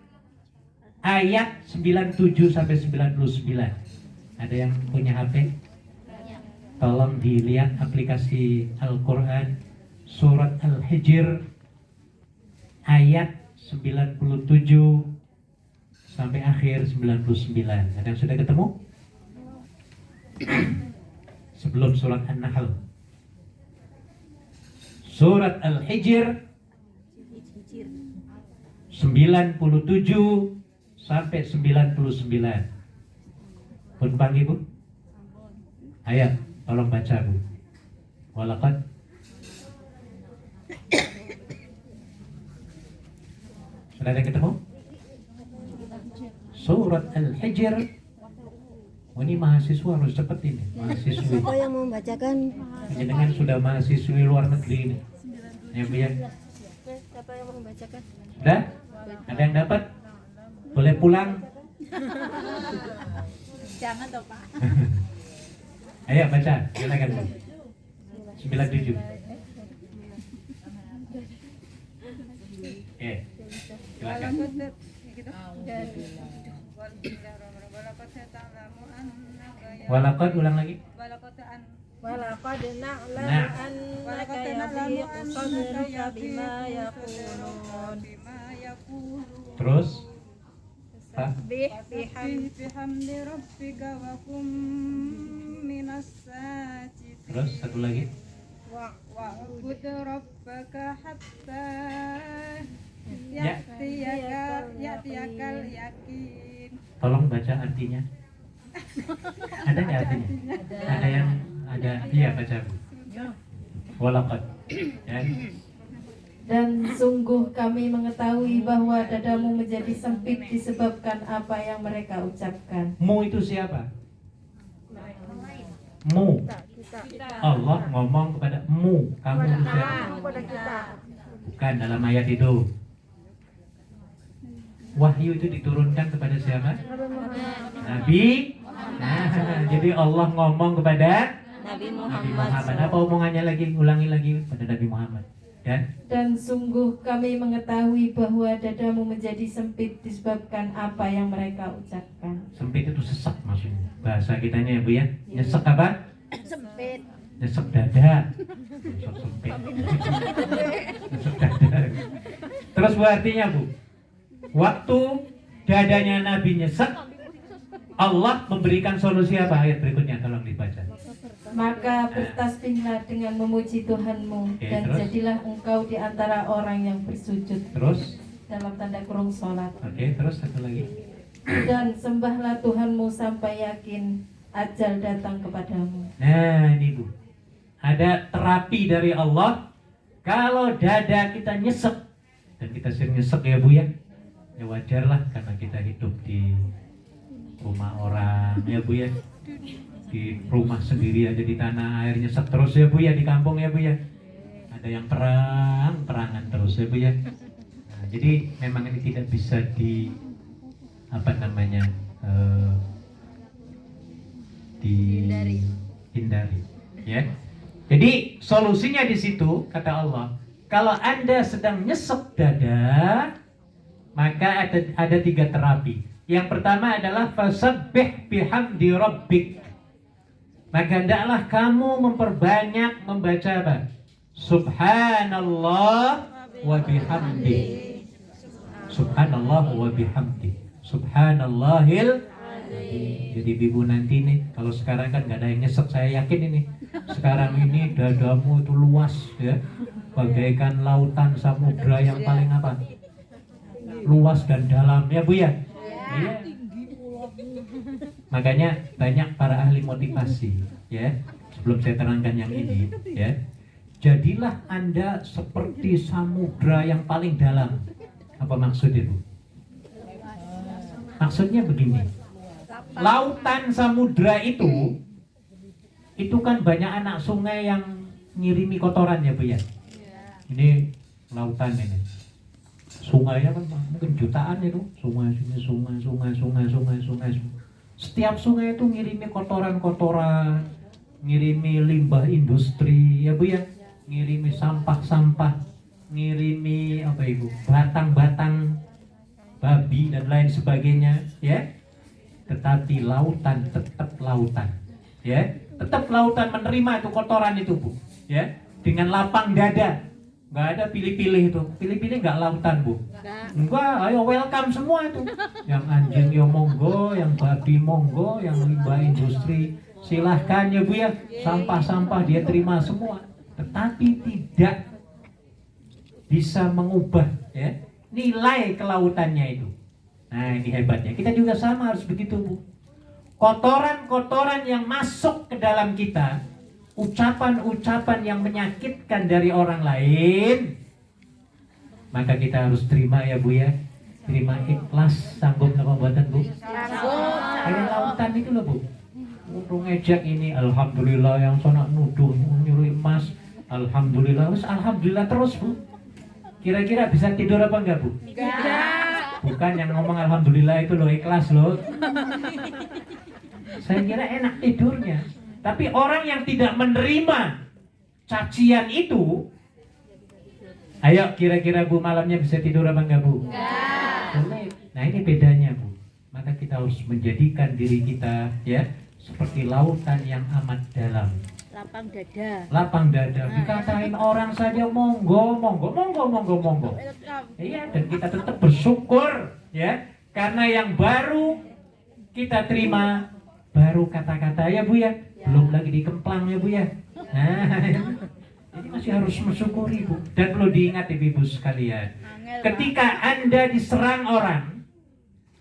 ayat 97 sampai 99. Ada yang punya HP? Tolong dilihat aplikasi Al-Quran surat Al-Hijr ayat 97 sampai akhir 99. Ada yang sudah ketemu? Sebelum surat An-Nahl. Surat Al-Hijr 97 sampai 99. Pun panggil Bu? Ayo, tolong baca Bu. Walaqad sudah ada yang ketemu? Surat Al-Hijr. Oh, ini mahasiswa harus cepat ini. Mahasiswi. Siapa yang mau membacakan? Dengan sudah mahasiswi luar negeri ini. Ya Bu ya. Siapa yang mau membacakan? Sudah? Ada yang dapat? Boleh pulang? Jangan toh Pak. Ayo baca, silakan Bu. 97. Silakan. Walaqad ulang lagi. Walaqad na'lamu Nah. annaka yadhiqu sadruka bima yaqulun. Terus Pak, Bihamdi rabbika wa kum minas sajidin. terus satu lagi. Wa'bud rabbaka hatta Ya. ya'tiyakal yakin. Tolong baca artinya. Ada nggak artinya? Ada yang ada? Iya baca Bu. Walaqad. Ya. Dan sungguh kami mengetahui bahwa dadamu menjadi sempit disebabkan apa yang mereka ucapkan. Mu itu siapa? Mu. Allah ngomong kepada mu. Kamu itu siapa? Bukan dalam ayat itu. Wahyu itu diturunkan kepada siapa? Nabi. Nah, jadi Allah ngomong kepada Nabi Nabi Muhammad. Apa omongannya lagi? Ulangi lagi pada Nabi Muhammad. Dan sungguh kami mengetahui bahwa dadamu menjadi sempit disebabkan apa yang mereka ucapkan. Sempit itu sesak maksudnya. bahasa kitanya ya Bu ya. Nyesek apa? Sempit. Nyesek dada. Nyesek sempit. Nyesek dada. Terus Bu artinya Bu, waktu dadanya Nabi nyesek, Allah memberikan solusi apa? Ayat berikutnya tolong dibaca. Maka bertasbihlah dengan memuji Tuhanmu, Oke, dan terus? jadilah engkau di antara orang yang bersujud, Terus, dalam tanda kurung sholat. oke, terus satu lagi. Dan sembahlah Tuhanmu sampai yakin ajal datang kepadamu. Nah ini Bu, ada terapi dari Allah. Kalau dada kita nyesek, dan kita sering nyesek ya Bu ya, ya wajar lah karena kita hidup di rumah orang ya Bu ya, di rumah sendiri aja di tanah air nyesek terus ya Bu ya, di kampung ya Bu ya, ada yang perangan terus ya Bu ya. Nah, jadi memang ini tidak bisa di apa namanya dihindari ya. Jadi solusinya di situ kata Allah, kalau Anda sedang nyesek dada, maka ada 3 terapi. Yang pertama adalah fasabbih bihamdi rabbik. Maka hendaklah kamu memperbanyak membaca apa? Subhanallah wa bihamdi. Subhanallah wa bihamdi. Subhanallahil. Jadi ibu nanti nih, kalau sekarang kan nggak ada yang nyesek, saya yakin ini. Sekarang ini dadamu itu luas ya, bagaikan lautan samudra yang paling apa? Luas dan dalam ya Bu ya. Iya. Makanya banyak para ahli motivasi ya. Sebelum saya terangkan yang ini ya, jadilah Anda seperti samudra yang paling dalam. Apa maksudnya Bu? Maksudnya begini, lautan samudra itu kan banyak anak sungai yang ngirimi kotoran ya Bu ya. Ini lautan ini, sungainya kan mungkin jutaan itu, sungai. Setiap sungai itu ngirimi kotoran, ngirimi limbah industri ya Bu ya, ngirimi sampah, ngirimi apa Ibu, batang-batang babi dan lain sebagainya ya. Tetapi lautan tetap lautan ya, tetap lautan menerima itu kotoran itu Bu ya, dengan lapang dada, nggak ada pilih-pilih itu, pilih-pilih nggak lautan Bu, enggak, ayo welcome semua itu, yang anjing yo monggo, yang babi monggo, yang limbah industri silahkan ya Bu ya, sampah-sampah dia terima semua, tetapi tidak bisa mengubah ya nilai kelautannya itu. Nah ini hebatnya, kita juga sama harus begitu Bu. Kotoran-kotoran yang masuk ke dalam kita, ucapan-ucapan yang menyakitkan dari orang lain, maka kita harus terima ya Bu ya, terima ikhlas, sanggup apa buatan Bu? Kayak lautan itu loh Bu, untuk ngejek ini, alhamdulillah, yang sonak nuduh nyuruh emas, alhamdulillah, alhamdulillah terus Bu. Kira-kira bisa tidur apa enggak Bu? Bukan yang ngomong alhamdulillah itu loh, ikhlas loh. Saya kira enak tidurnya. Tapi orang yang tidak menerima cacian itu, ayo kira-kira Bu malamnya bisa tidur apa enggak Bu? Enggak. Nah ini bedanya Bu. Maka kita harus menjadikan diri kita ya seperti lautan yang amat dalam. Lapang dada. Dikatain orang saja monggo. Iya, dan kita tetap bersyukur ya, karena yang baru kita terima baru kata-kata ya Bu ya, belum lagi dikemplang ya Bu ya. Nah, ini masih harus mensyukuri Bu. Dan perlu diingat ibu sekalian, ketika Anda diserang orang,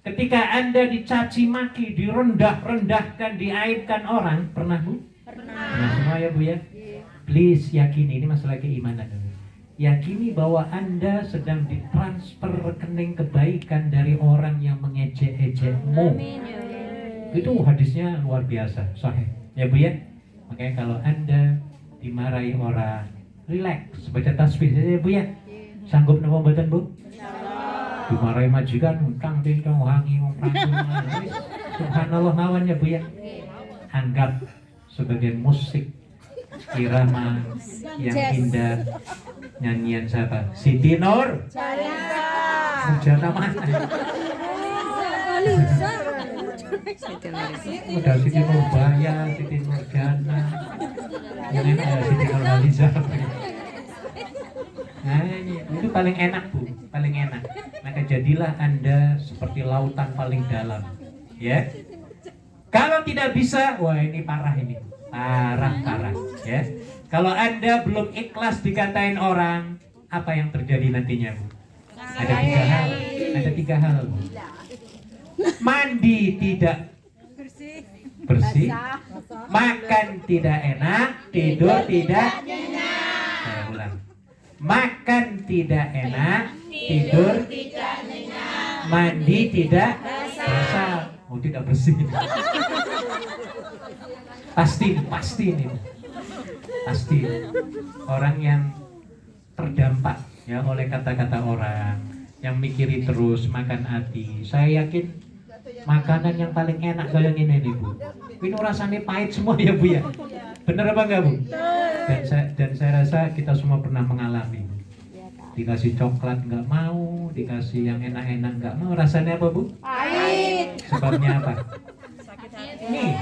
ketika Anda dicaci maki, direndah-rendahkan, diaibkan orang, pernah Bu? Pernah semua ya Bu ya. Please yakini, ini masalah keimanan. Yakini bahwa Anda sedang ditransfer rekening kebaikan dari orang yang mengejek-ejekmu. Itu hadisnya luar biasa, sahih ya Bu ya. Makanya kalau Anda dimarahi orang, relax, baca tasbih saja ya Bu ya. Sanggup napa mboten Bu? Dimarahi majikan, utang pincong wangi wong prangi. Subhanallah mawon ya Bu ya. Anggap sebagai musik irama yang indah, nyanyian siapa? Siti Nur Mujana mana? Udah Siti Nurbaya, Siti Nurjana, yang enak ya Siti Nurhaliza. Nah ini itu paling enak Bu, paling enak. Maka jadilah Anda seperti lautan paling dalam, ya. Kalau tidak bisa, wah ini parah ini, parah, ya. Kalau Anda belum ikhlas dikatain orang, apa yang terjadi nantinya Bu? Ada 3 hal, ada 3 hal Bu. Mandi tidak bersih, makan tidak enak, tidur tidak nyenyak. Saya ulang. Makan tidak enak, tidur tidak nyenyak, mandi tidak basah. Oh tidak bersih. Pasti ini. Pasti orang yang terdampak ya oleh kata-kata orang, yang mikiri terus makan hati. Saya yakin makanan yang paling enak kayak ini nih Bu. Ini rasanya pahit semua ya Bu ya. Bener apa enggak Bu? Dan saya rasa kita semua pernah mengalami. Dikasih coklat nggak mau, dikasih yang enak-enak nggak mau. Rasanya apa Bu? Pahit. Sebabnya apa? Nih,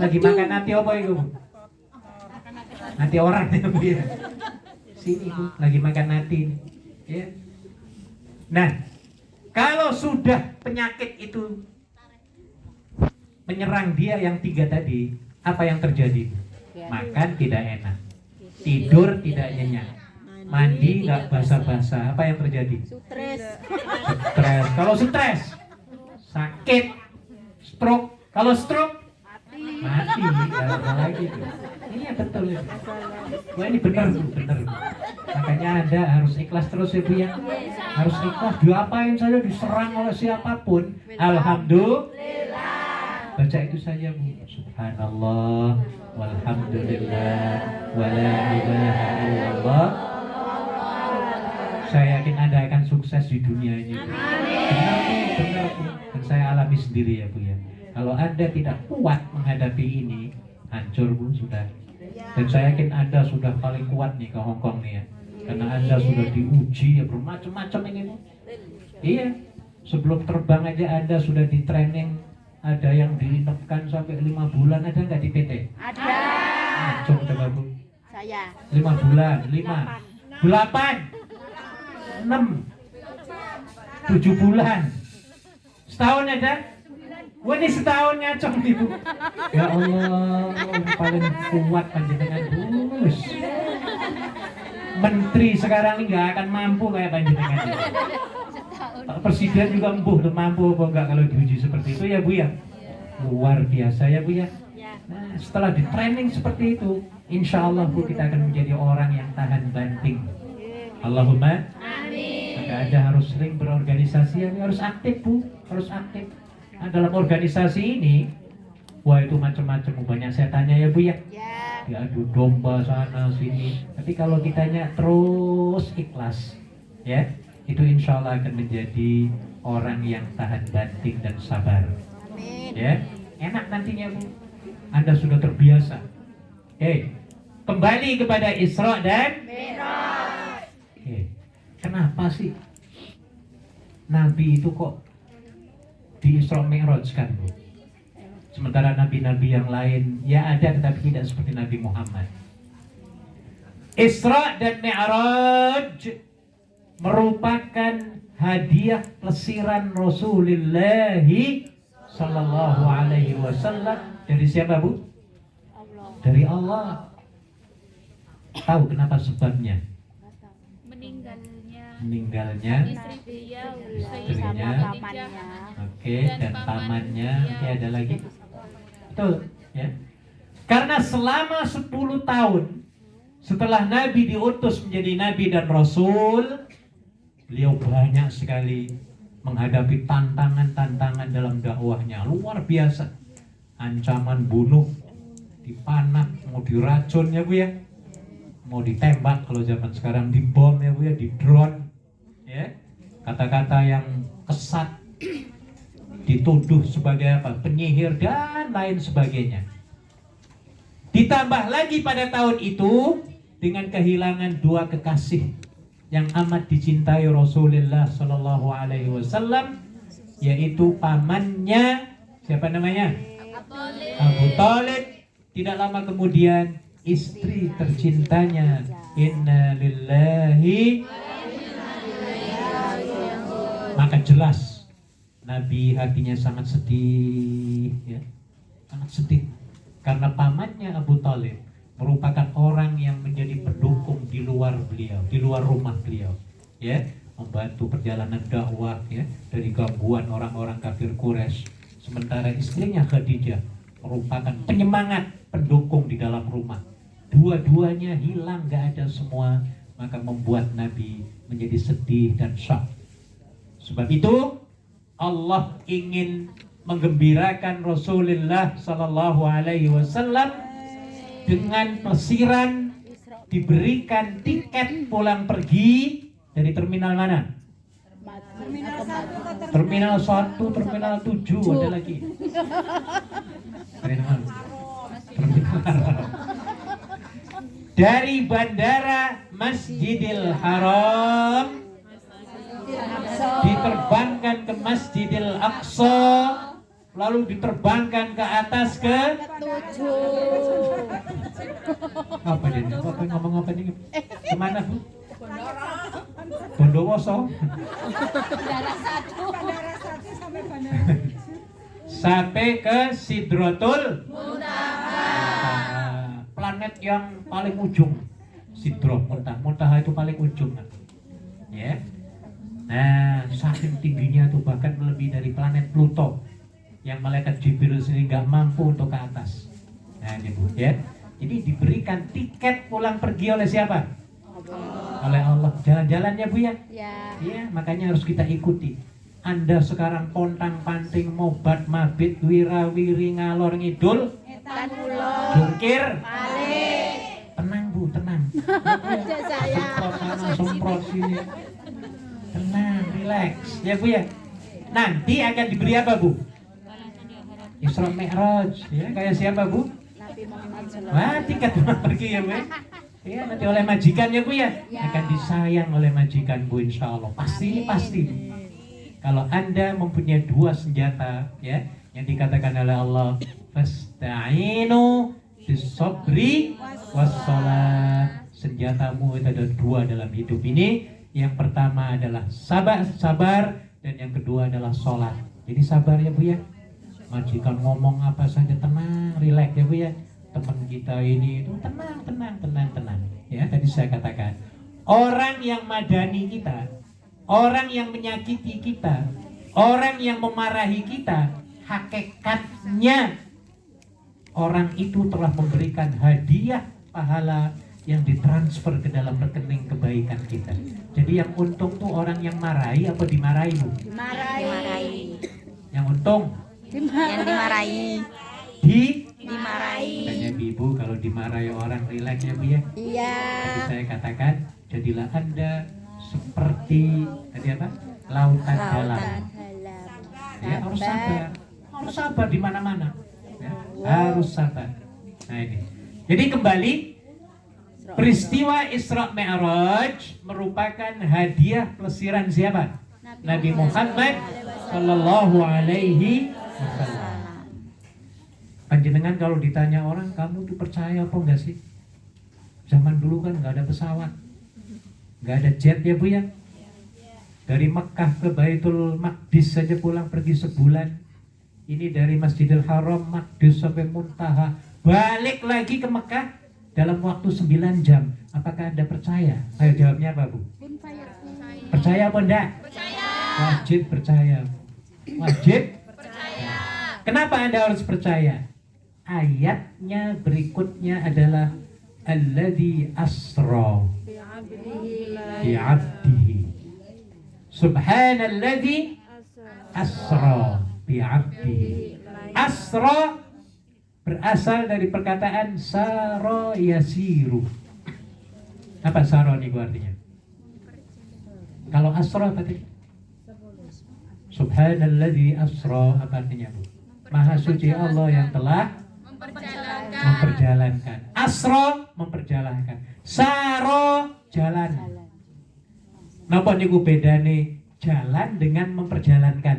lagi makan hati apa itu Bu? Hati orang ya Bu ya. Sini Bu, lagi makan hati. Ya. Nah, kalau sudah penyakit itu menyerang dia yang 3 tadi, apa yang terjadi? Makan tidak enak, tidur tidak nyenyak, mandi nggak basah-basah. Apa yang terjadi? Stres. Stres. Kalau stres, sakit, stroke. Kalau stroke, mati. Nggak ada lagi tuh. Ini yang betul ya. Wah ini benar Bu, benar. Makanya Anda harus ikhlas terus ya Bu ya. Harus ikhlas, diapain saja, diserang oleh siapapun, alhamdulillah. Baca itu saja Bu. Subhanallah walhamdulillah wala ilaha illallah. Saya yakin Anda akan sukses di dunia ini Bu. Benar Bu. Dan saya alami sendiri ya Bu ya. Kalau Anda tidak kuat menghadapi ini, hancur Bu sudah. Dan saya yakin Anda sudah paling kuat nih ke Hongkong nih ya. Karena Anda sudah diuji ya bermacam-macam ini. Iya, sebelum terbang aja Anda sudah di training. Ada yang diinapkan sampai 5 bulan, ada nggak di PT? Ada. Coba Bu. Saya. 5 bulan, 5, 8, 6, 7 bulan. Setahun ada? Wah ini setahun ngacong nih Bu. Ya Allah, paling kuat panjenengan Gus. Menteri sekarang ini nggak akan mampu kayak panjenengan. Pak Presiden juga mampu apa enggak kalau diuji seperti itu ya Bu ya. Luar biasa ya Bu ya. Nah setelah di training seperti itu, insya Allah Bu kita akan menjadi orang yang tahan banting. Allahumma amin. Maka Anda harus sering berorganisasi, harus aktif Bu, harus aktif. Nah, dalam organisasi ini, wah itu macam-macam, banyak setannya ya Bu ya. Diadu domba sana sini. Tapi kalau kitanya terus ikhlas, ya, itu insya Allah akan menjadi orang yang tahan banting dan sabar. Amin. Ya, enak nantinya Bu. Anda sudah terbiasa. Oke, kembali kepada Isra dan Mi'raj. Oke, kenapa sih Nabi itu kok di Isra Mi'raj kan Bu? Sementara nabi-nabi yang lain ya ada tetapi tidak seperti Nabi Muhammad. Isra dan Mi'raj merupakan hadiah plesiran Rasulullah sallallahu alaihi wasallam dari siapa Bu? Dari Allah. Tahu kenapa sebabnya? Meninggalnya Istri beliau, istrinya, oke, dan pamannya, oke, ada lagi. Betul, ya. Karena selama 10 tahun setelah Nabi diutus menjadi Nabi dan Rasul, beliau banyak sekali menghadapi tantangan-tantangan dalam dakwahnya. Luar biasa. Ancaman bunuh, dipanah, mau diracun ya Bu ya. Mau ditembak kalau zaman sekarang, dibom ya Bu ya, di drone. Ya. Kata-kata yang kesat, dituduh sebagai apa? Penyihir dan lain sebagainya. Ditambah lagi pada tahun itu dengan kehilangan 2 kekasih yang amat dicintai Rasulullah Sallallahu Alaihi Wasallam, yaitu pamannya Siapa namanya? Abu Thalib. Tidak lama kemudian istri tercintanya, inna lillahi, maka jelas Nabi hatinya sangat sedih, ya, sangat sedih karena pamannya Abu Thalib merupakan orang yang menjadi pendukung di luar beliau, di luar rumah beliau, ya, membantu perjalanan dakwah, ya, dari gangguan orang-orang kafir Quraisy. Sementara istrinya Khadijah merupakan penyemangat, pendukung di dalam rumah. Dua-duanya hilang, gak ada semua, maka membuat Nabi menjadi sedih dan shock. Sebab itu Allah ingin menggembirakan Rasulullah Sallallahu Alaihi Wasallam dengan plesiran diberikan tiket pulang pergi dari terminal mana? Terminal 1 ke Terminal 1, terminal 7, ada lagi. Terminal dari bandara Masjidil Haram diterbangkan ke Masjidil Aqsa, lalu diterbangkan ke atas ke apa ini? Apa ngomong apa nih? Kemana Bu? Bondowoso. bandara 1 sampai bandara 7. Sampai ke Sidratul Muntaha. Planet yang paling ujung. Sidrah Muntaha. Muntaha itu paling ujung. Ya. Nah, saking tingginya tuh bahkan melebihi dari planet Pluto yang malaikat Jibril sendiri nggak mampu untuk ke atas. Nah, ini Bu, ya. Jadi diberikan tiket pulang pergi oleh siapa? Oleh Allah. Jalan-jalannya Bu ya. Ya. Iya, makanya harus kita ikuti. Anda sekarang pontang-panting, mobat, mabit, wira-wiri, ngalor ngidul, Tan ulo. jungkir, Balik. tenang Bu, tenang. Aja saya. Semprot sana, semprot sini. Tenang, relax. Ya Bu ya. Nanti akan diberi apa Bu? Isra Mi'raj. Ya, kayak siapa Bu? Nabi Muhammad SAW. Wah, tiket pulang pergi ya Bu ya. Ya, nanti oleh majikan ya Bu ya. Akan disayang oleh majikan Bu, insya Allah. Pasti, pasti. Kalau Anda mempunyai dua senjata, ya, yang dikatakan oleh Allah, fasta'inu bis-sabri was-shalah. Senjatamu itu ada dua dalam hidup ini. Yang pertama adalah sabar, dan yang kedua adalah sholat. Jadi sabar ya Bu ya. Majikan ngomong apa saja tenang, rileks ya Bu ya. Teman kita ini itu tenang. Ya, tadi saya katakan, orang yang madani kita, orang yang menyakiti kita, orang yang memarahi kita, hakikatnya orang itu telah memberikan hadiah pahala yang ditransfer ke dalam rekening kebaikan kita. Jadi yang untung tuh orang yang marahi apa dimarahi Bu? Dimarahi. Yang untung Yang dimarahi. dimarahi. Dimarahi. Tanya Ibu, kalau dimarahi orang rileks ya Bu ya. Iya. Tadi saya katakan, jadilah Anda seperti tadi apa? Lautan dalam. Lautan dalam. Ya, harus sabar. Harus sabar di mana-mana. Ya, harus sabar. Nah ini. Jadi kembali, peristiwa Isra Mi'raj merupakan hadiah plesiran siapa? Nabi Muhammad Sallallahu Alaihi Wasallam. Panjenengan kalau ditanya orang, kamu tuh percaya apa enggak sih? Zaman dulu kan nggak ada pesawat, nggak ada jet ya Bu ya. Dari Mekah ke Baitul Maqdis saja pulang pergi sebulan. Ini dari Masjidil Haram, Maqdis sampai Muntaha, balik lagi ke Mekah dalam waktu 9 jam. Apakah Anda percaya? Ayo jawabnya apa Bu? Percaya apa enggak? Percaya. Wajib percaya. Wajib percaya. Kenapa Anda harus percaya? Ayatnya berikutnya adalah alladzi asra bi 'abdihi. Subhanalladzi asra bi 'abdihi. Asra berasal dari perkataan saro yasiru. Apa saro nih artinya? Kalau asra tadi Subhanalladzi asra apa artinya Bu? Maha suci Allah yang telah memperjalankan. Asra memperjalankan. Saro jalan. Napa niku bedane jalan dengan memperjalankan?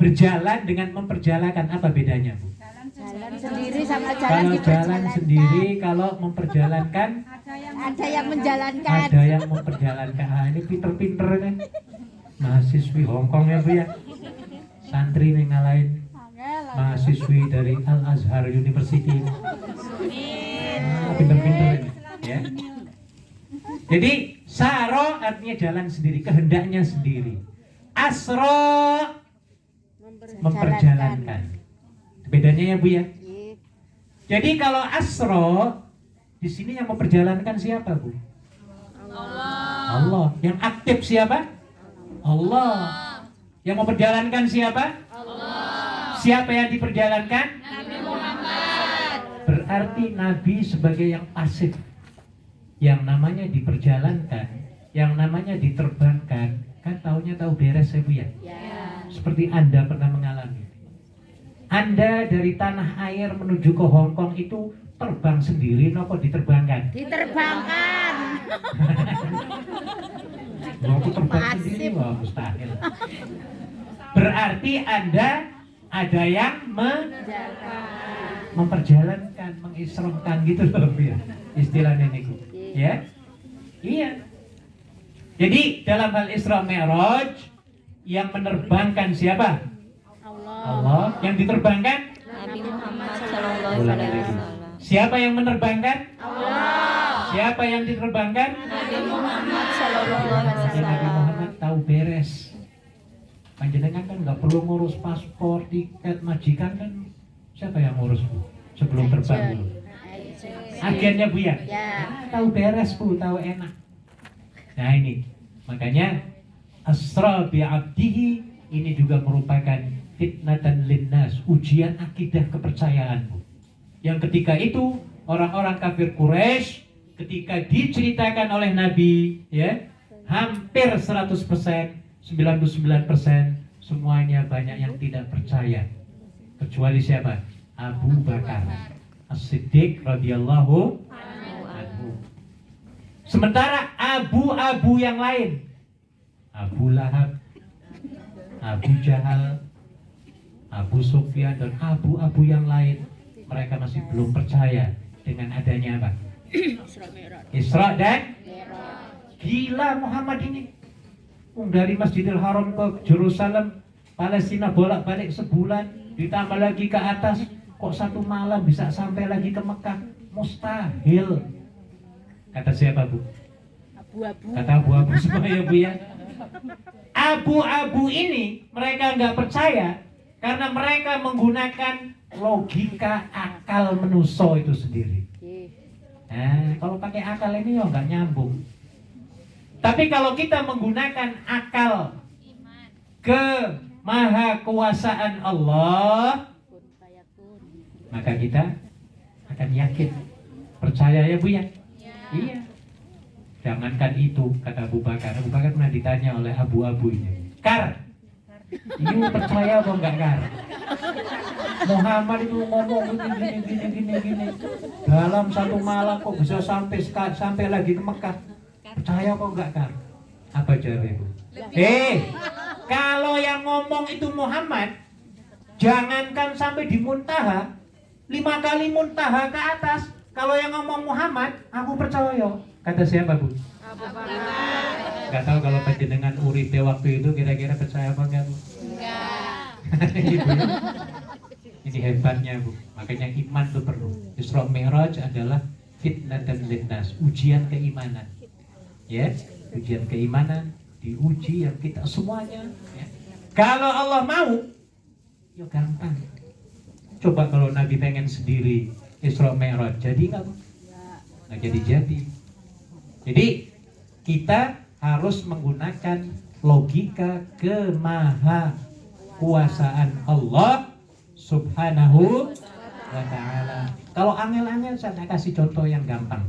berjalan dengan memperjalankan, apa bedanya Bu? Jalan sendiri sama jalan Kalau jalan diperjalankan. sendiri, kalau memperjalankan Ada yang menjalankan. ada yang memperjalankan. Ah, ini pinter-pinter kan? Mahasiswi Hongkong ya Bu ya. Santri nih ngalahin mahasiswi dari Al Azhar University. Ah, pinter-pinter ini, ya. Jadi saro artinya jalan sendiri, kehendaknya sendiri. Asro memperjalankan. Bedanya ya Bu ya. Iya. Jadi kalau asro di sini yang memperjalankan siapa Bu? Allah. Yang aktif siapa? Allah. Yang memperjalankan siapa? Allah. Siapa yang diperjalankan? Nabi Muhammad. Berarti Nabi sebagai yang pasif. Yang namanya diperjalankan, yang namanya diterbangkan, kan taunya tahu beres ya Bu ya. Seperti Anda pernah mengalami. Anda dari tanah air menuju ke Hongkong itu terbang sendiri, nopo diterbangkan? Diterbangkan. Mau aku terbang sendiri, wah mustahil. Berarti Anda ada yang memperjalankan, mengisramkan gitu loh Bu ya. Istilahnya niku. Ya? Iya. Jadi dalam hal Isra Mi'raj yang menerbangkan siapa? Allah. Yang diterbangkan? Nabi Muhammad Sallallahu Alaihi Wasallam. Siapa yang menerbangkan? Allah. Siapa yang diterbangkan? Nabi Muhammad Sallallahu Alaihi Nabi Wasallam. Muhammad tahu beres. Panjenengan kan nggak perlu ngurus paspor, tiket, majikan kan siapa yang ngurus Bu? Sebelum terbang dulu. Agennya Bu ya? Ya. Tahu beres Bu, tahu enak. Nah ini, makanya Asra bi'abdihi ini juga merupakan fitnatan linnas, ujian akidah kepercayaan Bu. Yang ketika itu orang-orang kafir Quraisy ketika diceritakan oleh Nabi ya, hampir 100%, 99% semuanya banyak yang tidak percaya. Kecuali siapa? Abu Bakar As-Siddiq radhiyallahu anhu. Sementara abu-abu yang lain, Abu Lahab, Abu Jahal, Abu Sufyan dan abu-abu yang lain, mereka masih belum percaya dengan adanya apa? Isra dan gila Muhammad ini. Dari Masjidil Haram ke Jerusalem, Palestina bolak-balik sebulan, ditambah lagi ke atas, kok satu malam bisa sampai lagi ke Mekah? Mustahil. Kata siapa Bu? Abu-abu. Kata abu-abu semua ya Bu ya. Abu-abu ini mereka nggak percaya karena mereka menggunakan logika akal manusia itu sendiri. Nah, kalau pakai akal ini ya nggak nyambung. Tapi kalau kita menggunakan akal ke maha kuasaan Allah, maka kita akan yakin, percaya ya Bu ya. Iya. Jangankan itu, kata Abu Bakar. Abu Bakar pernah ditanya oleh abu-abu ini, Kar, you percaya apa enggak Kar? Muhammad itu ngomong gini. Dalam satu malam kok bisa sampai lagi ke Mekah? Percaya apa enggak Kar? Apa jawab Ibu? Kalau yang ngomong itu Muhammad, jangankan sampai di muntaha, 5 kali muntaha ke atas. Kalau yang ngomong Muhammad, aku percaya. Kata siapa Bu? Abu Bakar. Gak tahu kalau panjenengan uripe waktu itu kira-kira percaya apa enggak Bu? Enggak. Gitu ya. Ini hebatnya Bu. Makanya iman itu perlu. Isra Mi'raj adalah fitnatan linnas, ujian keimanan. Ya, ujian keimanan, diuji yang kita semuanya. Ya. Kalau Allah mau, ya gampang. Coba kalau Nabi pengen sendiri Isra Mi'raj, jadi nggak Bu? Nggak jadi. Jadi kita harus menggunakan logika kemaha kuasaan Allah Subhanahu wa ta'ala. Kalau angel-angel saya kasih contoh yang gampang.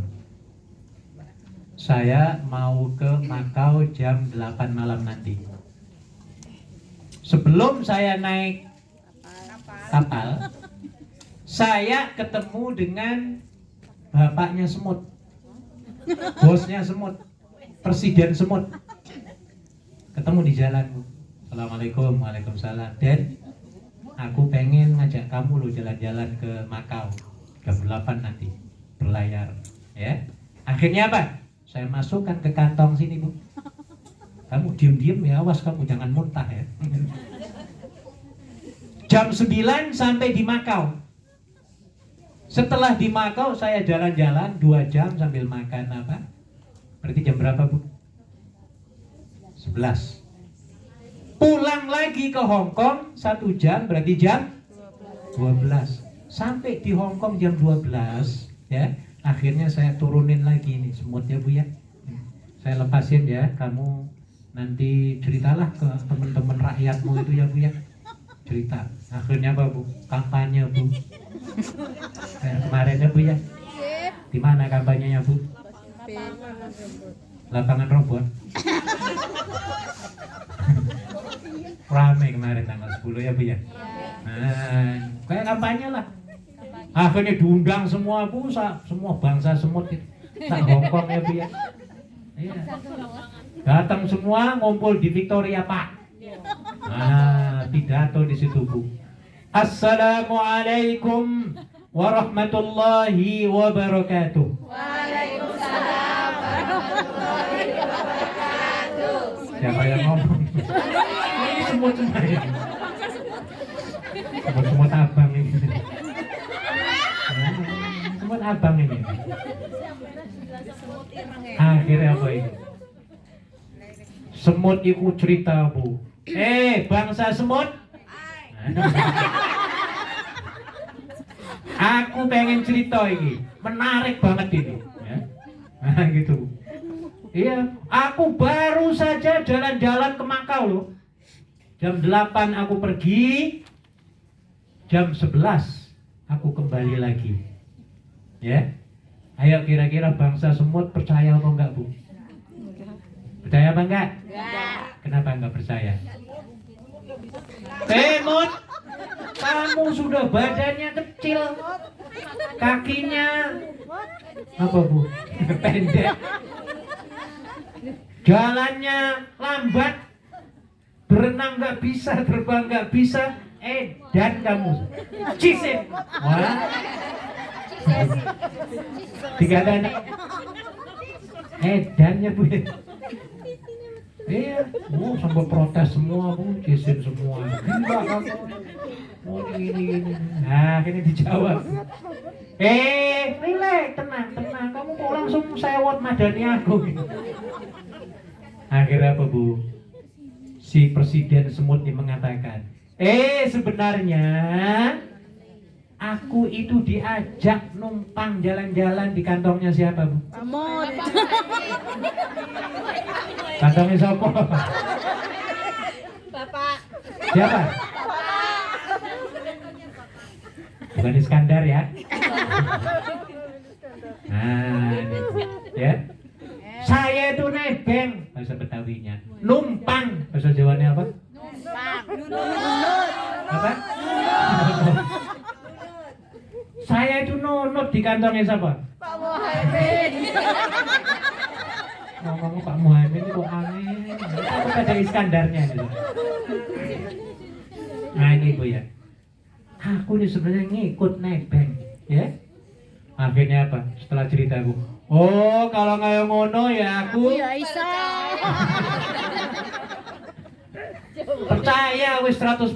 Saya mau ke Makau jam 8 malam nanti. Sebelum saya naik kapal, saya ketemu dengan bapaknya semut, bosnya semut, presiden semut. Ketemu di jalan Bu. Assalamualaikum, waalaikumsalam. Dan aku pengen ngajak kamu lo jalan-jalan ke Makau jam 8 nanti berlayar, ya. Akhirnya apa? Saya masukkan ke kantong sini, Bu. Kamu diem-diem ya, awas kamu jangan muntah ya. Jam 9 sampai di Makau. Setelah di Makau saya jalan-jalan 2 jam sambil makan apa? Berarti jam berapa, Bu? 11. Pulang lagi ke Hong Kong 1 jam, berarti jam 12. Sampai di Hong Kong jam 12, ya. Akhirnya saya turunin lagi nih semutnya, Bu ya. Saya lepasin ya, kamu nanti ceritalah ke teman-teman rakyatmu itu ya, Bu ya. Cerita. Akhirnya apa, Bu? Kampanye, Bu. Kayak kemarin ya, Bu ya. Di mana kampanyenya, Bu? Lapangan Robot. Rame kemarin tanggal 10 ya, Bu ya. Nah, kayak kampanye lah. Akhirnya diundang semua, Bu, semua bangsa semut itu. Hongkong ya, Bu ya. Iya. Datang semua ngumpul di Victoria Park. Nah, pidato di situ, Bu. Assalamualaikum warahmatullahi wabarakatuh. Waalaikumsalam warahmatullahi wabarakatuh. Siapa yang ngomong? Semut semua ini. Semut abang ini. Semut abang ini. Akhirnya apa ini? Semut itu cerita, Bu. Bangsa semut. Aku pengen cerita ini. Menarik banget ini. Ya. Nah gitu. Iya, aku baru saja jalan-jalan ke Makau loh. Jam 8 aku pergi, jam 11 aku kembali lagi. Ya, ayo kira-kira bangsa semut percaya apa enggak, Bu? Percaya apa enggak? Enggak. Kenapa enggak percaya? Mut, kamu sudah badannya kecil, kakinya apa, Bu? Pendek. Jalannya lambat, berenang nggak bisa, terbang nggak bisa, dan kamu cisim. Wah, dikatakan dannya, Bu. Iya, sampai protes semua, Bu, cisim semua. Gila kamu, ini. Nah, ini dijawab. Relax, tenang. Kamu kok langsung sewot madani aku. Akhirnya apa, Bu? Si presiden semut ini mengatakan, sebenarnya aku itu diajak numpang jalan-jalan di kantongnya siapa, Bu? Semut. Kantongnya siapa? Bapak. Siapa? Bukan Iskandar ya? Nah, ini, ya. Saya itu nebeng bahasa Betawinya, numpang bahasa Jawanya apa? Numpang. Apa? Saya itu nunut di kantongnya siapa? Pak Muhaimin. Ngomong Pak Muhaimin itu aneh. Apa ada Iskandarnya gitu. Nah ini, Bu ya. Aku ini sebenarnya ngikut nebeng, ya. Akhirnya apa? Setelah cerita, Bu. Kalau nggak ngono ya aku Ya Isa. percaya wis 100%.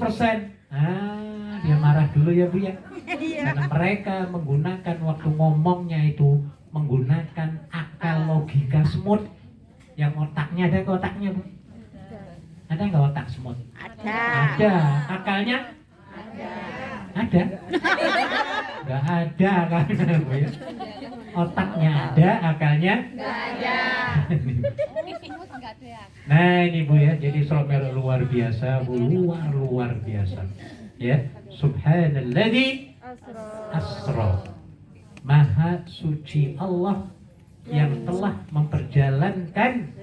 Dia marah dulu ya, Bu ya. Karena mereka menggunakan waktu ngomongnya itu menggunakan akal logika semut. Yang otaknya ada ke otaknya, Bu? Ada nggak otak semut? Ada. Akalnya? Ada. Nggak ada kan, Bu ya. Otaknya ada, akalnya nggak ada. Nah ini, Bu ya, jadi Isra luar biasa, Bu, luar biasa. Ya, Subhanalladzi asra. Maha suci Allah yang telah memperjalankan.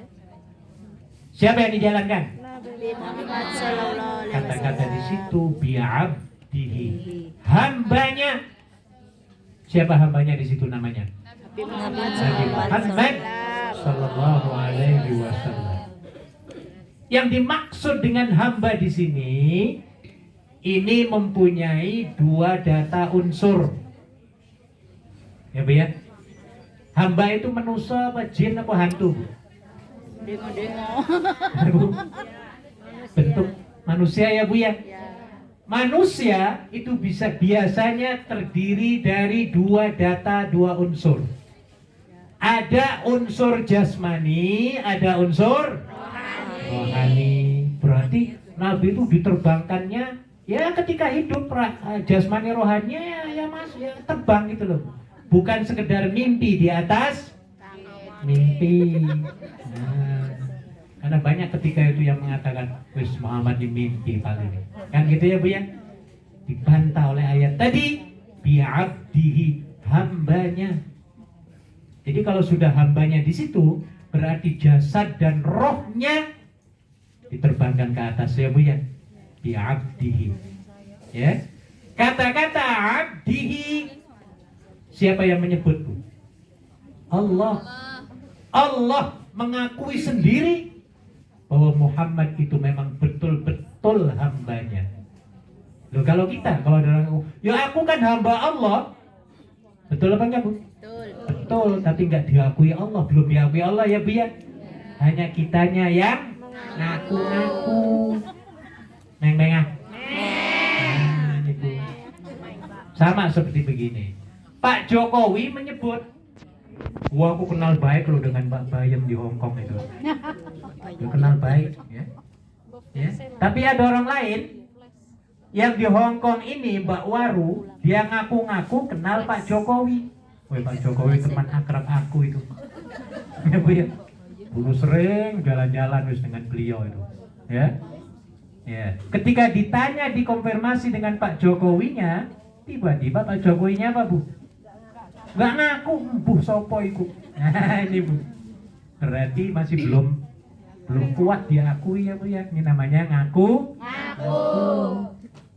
Siapa yang dijalankan? Nabi Muhammad sallallahu alaihi Kata-kata di situ bi'abdihi, hambanya. Siapa hambanya di situ namanya? Nabi Muhammad sallallahu alaihi wasallam. Yang dimaksud dengan hamba di sini ini mempunyai dua data unsur. Ya Bu ya. Hamba itu manusia apa jin apa hantu? Dengo-dengo. Bu? Bentuk manusia ya Bu ya. Manusia itu bisa biasanya terdiri dari dua data, dua unsur. Ada unsur jasmani, ada unsur rohani. Berarti Nabi itu diterbangkannya ya ketika hidup, jasmani rohaninya ya mas ya terbang gitu loh. Bukan sekedar mimpi di atas mimpi. Nah, karena banyak ketika itu yang mengatakan wis Muhammad di mimpi paling. Kan gitu ya Bu ya. Dibantah oleh ayat tadi bi'abdihi, hambanya. Jadi kalau sudah hambanya di situ berarti jasad dan rohnya diterbangkan ke atas ya Bu ya. Bi'abdihi. Ya. Kata-kata abdihi, siapa yang menyebut Bu? Allah. Allah mengakui sendiri bahwa Muhammad itu memang betul-betul hambanya. Loh, kalau ada orang, ya aku kan hamba Allah. Betul apa enggak Bu? Betul. Betul, tapi enggak diakui Allah. Belum diakui Allah ya Bu ya. Hanya kitanya yang ngaku-ngaku. Neng-nengah. Nah, ini Bu. Sama seperti begini. Pak Jokowi menyebut, wah aku kenal baik loh dengan Mbak Bayem di Hong Kong itu. Dia kenal baik ya. Ya. Tapi ada orang lain yang di Hong Kong ini, Mbak Waru, dia ngaku-ngaku kenal Pak Jokowi. Woi, Pak Jokowi teman akrab aku itu. Ya Bu ya. Dulu sering jalan-jalan dengan beliau itu. Ya. Ya. Ketika ditanya dikonfirmasi dengan Pak Jokowinya, tiba-tiba Pak Jokowinya apa Bu? Nggak ngaku, Bu sopo iku. Nah ini Bu. Berarti masih belum kuat diakui ya Bu ya. Ini namanya ngaku.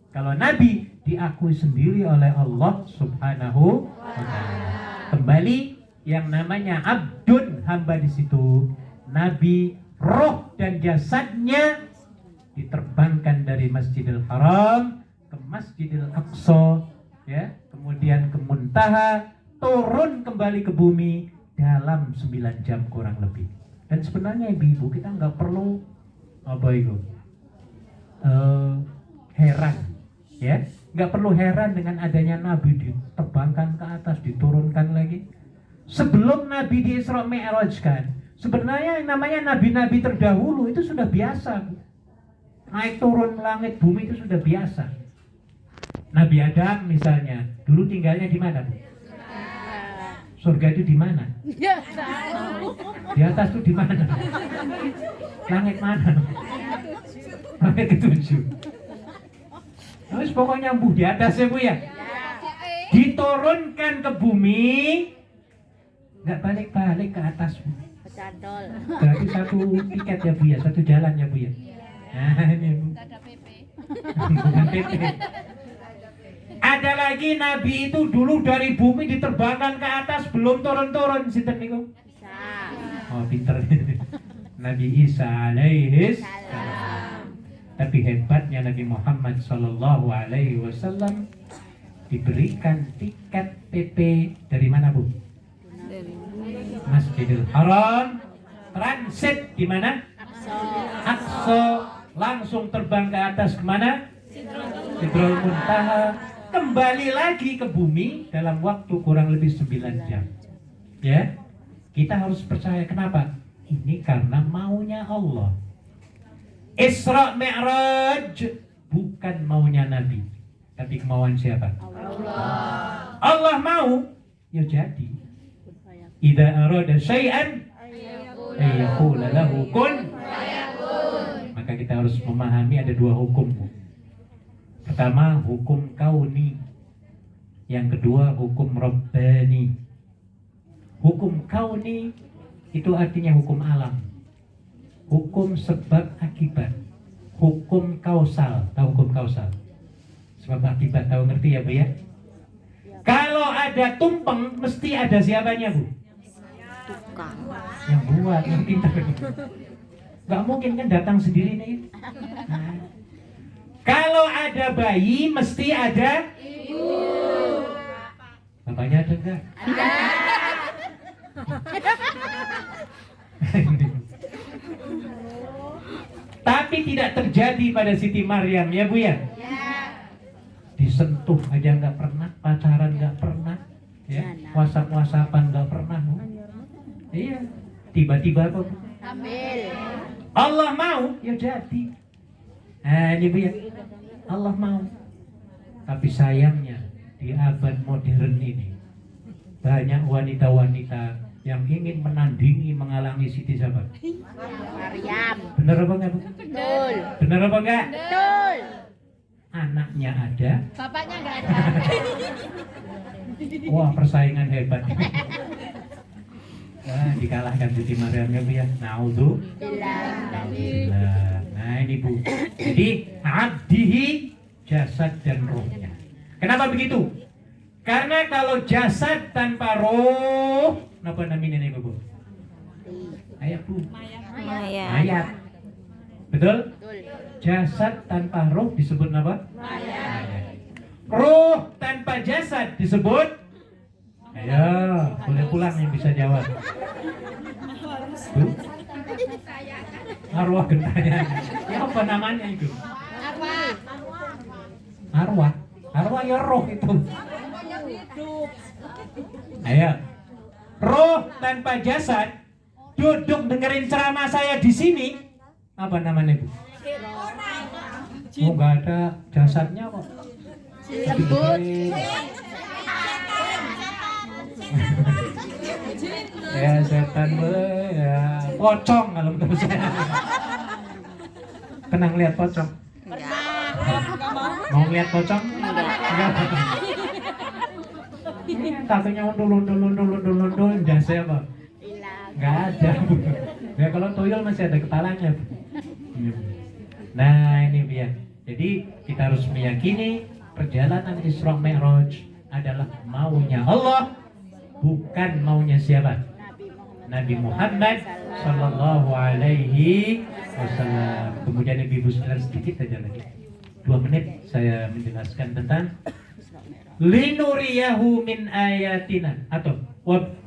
Kalau Nabi diakui sendiri oleh Allah Subhanahu wa Ta'ala. Kembali yang namanya abdun, hamba di situ. Nabi, roh dan jasadnya diterbangkan dari Masjidil Haram ke Masjidil Aqsa, ya, kemudian ke Muntaha, turun kembali ke bumi dalam 9 jam kurang lebih. Dan sebenarnya ibu-ibu kita nggak perlu apa itu heran. Ya, nggak perlu heran dengan adanya Nabi diterbangkan ke atas, diturunkan lagi. Sebelum Nabi di Isra Mi'rajkan, sebenarnya yang namanya nabi-nabi terdahulu itu sudah biasa. Naik turun langit bumi itu sudah biasa. Nabi Adam misalnya, dulu tinggalnya di mana, Bu? Surga itu di mana? Di atas itu di mana? Langit mana? Langit ketujuh. Terus pokoknya Bu di atas ya Bu ya. Diturunkan ke bumi, nggak balik-balik ke atas Bu. Pecadol. Berarti satu tiket ya Bu ya, satu jalan ya Bu ya. Nah ini Bu. Bukan PP. Ada lagi Nabi itu dulu dari bumi diterbangkan ke atas, belum turun-turun sinten niku? Isa. Oh pinter. Nabi Isa alaihi salam. Tapi hebatnya Nabi Muhammad sallallahu alaihi wasallam diberikan tiket PP dari mana Bu? Masjidil Haram, transit di mana? Aqsa, langsung terbang ke atas kemana? Sidratul Muntaha, kembali lagi ke bumi dalam waktu kurang lebih 9 jam. Ya, kita harus percaya. Kenapa? Ini karena maunya Allah. Isra Mi'raj bukan maunya Nabi, tapi kemauan siapa? Allah. Allah mau, ya jadi. Idza arada syai'an ayyaqula lahu kun fayakun. Maka kita harus memahami ada dua hukum. Pertama hukum kauni, yang kedua hukum rabbani. Hukum kauni itu artinya hukum alam, hukum sebab akibat, hukum kausal. Tahu hukum kausal? Sebab akibat, tahu ngerti ya Bu ya? Kalau ada tumpeng mesti ada siapanya Bu? Tukang. Yang buat, yang pintar. Gak mungkin kan datang sendiri nih. Nah, Kalau ada bayi mesti ada ibu. Bapaknya ada enggak? Ada. Tapi tidak terjadi pada Siti Maryam ya Bu ya. Disentuh aja nggak pernah, pacaran nggak pernah, ya, whatsapp-whatsappan nggak pernah Bu. Iya, tiba-tiba apa Bu? Ambil. Allah mau ya jadi. Nah ini Bu ya, Allah mau. Tapi sayangnya di abad modern ini banyak wanita-wanita yang ingin menandingi, menghalangi Siti siapa? Maryam. Bener apa enggak Bu? Betul. Bener apa enggak? Betul. Anaknya ada. Bapaknya nggak ada. Wah persaingan hebat. Wah dikalahkan Siti Maryam ya Bu ya. Naudzubillah. Nah ini Bu. Jadi abdihi jasad dan rohnya. Kenapa begitu? Karena kalau jasad tanpa roh, apa namanya ini Bu? Ayat Bu. Ayat. Betul? Betul. Jasad tanpa roh disebut apa? Mayat. Roh tanpa jasad disebut? Ayo, boleh pulang yang bisa jawab. Bu? Arwah gentayangan. Ya apa namanya itu? Arwah. Arwah ya roh itu. Ayo. Roh tanpa jasad duduk dengerin ceramah saya di sini. Apa namanya Bu? Oh nggak ada jasadnya kok. Lembut. Ya setan boleh ya. Pocong kalau menurut saya. Pernah lihat pocong? Mau lihat pocong? Enggak. Kakinya undul, jasnya apa? Hilang. Nggak ada. Ya kalau tuyul masih ada kepalanya. Nah ini biar. Jadi kita harus meyakini perjalanan Isra Mi'raj adalah maunya Allah, bukan maunya siapa? Nabi Muhammad Sallallahu Alaihi Wasallam. Kemudian Ibu sekalian sedikit aja lagi, 2 menit saya menjelaskan tentang linuriyahu min ayatina atau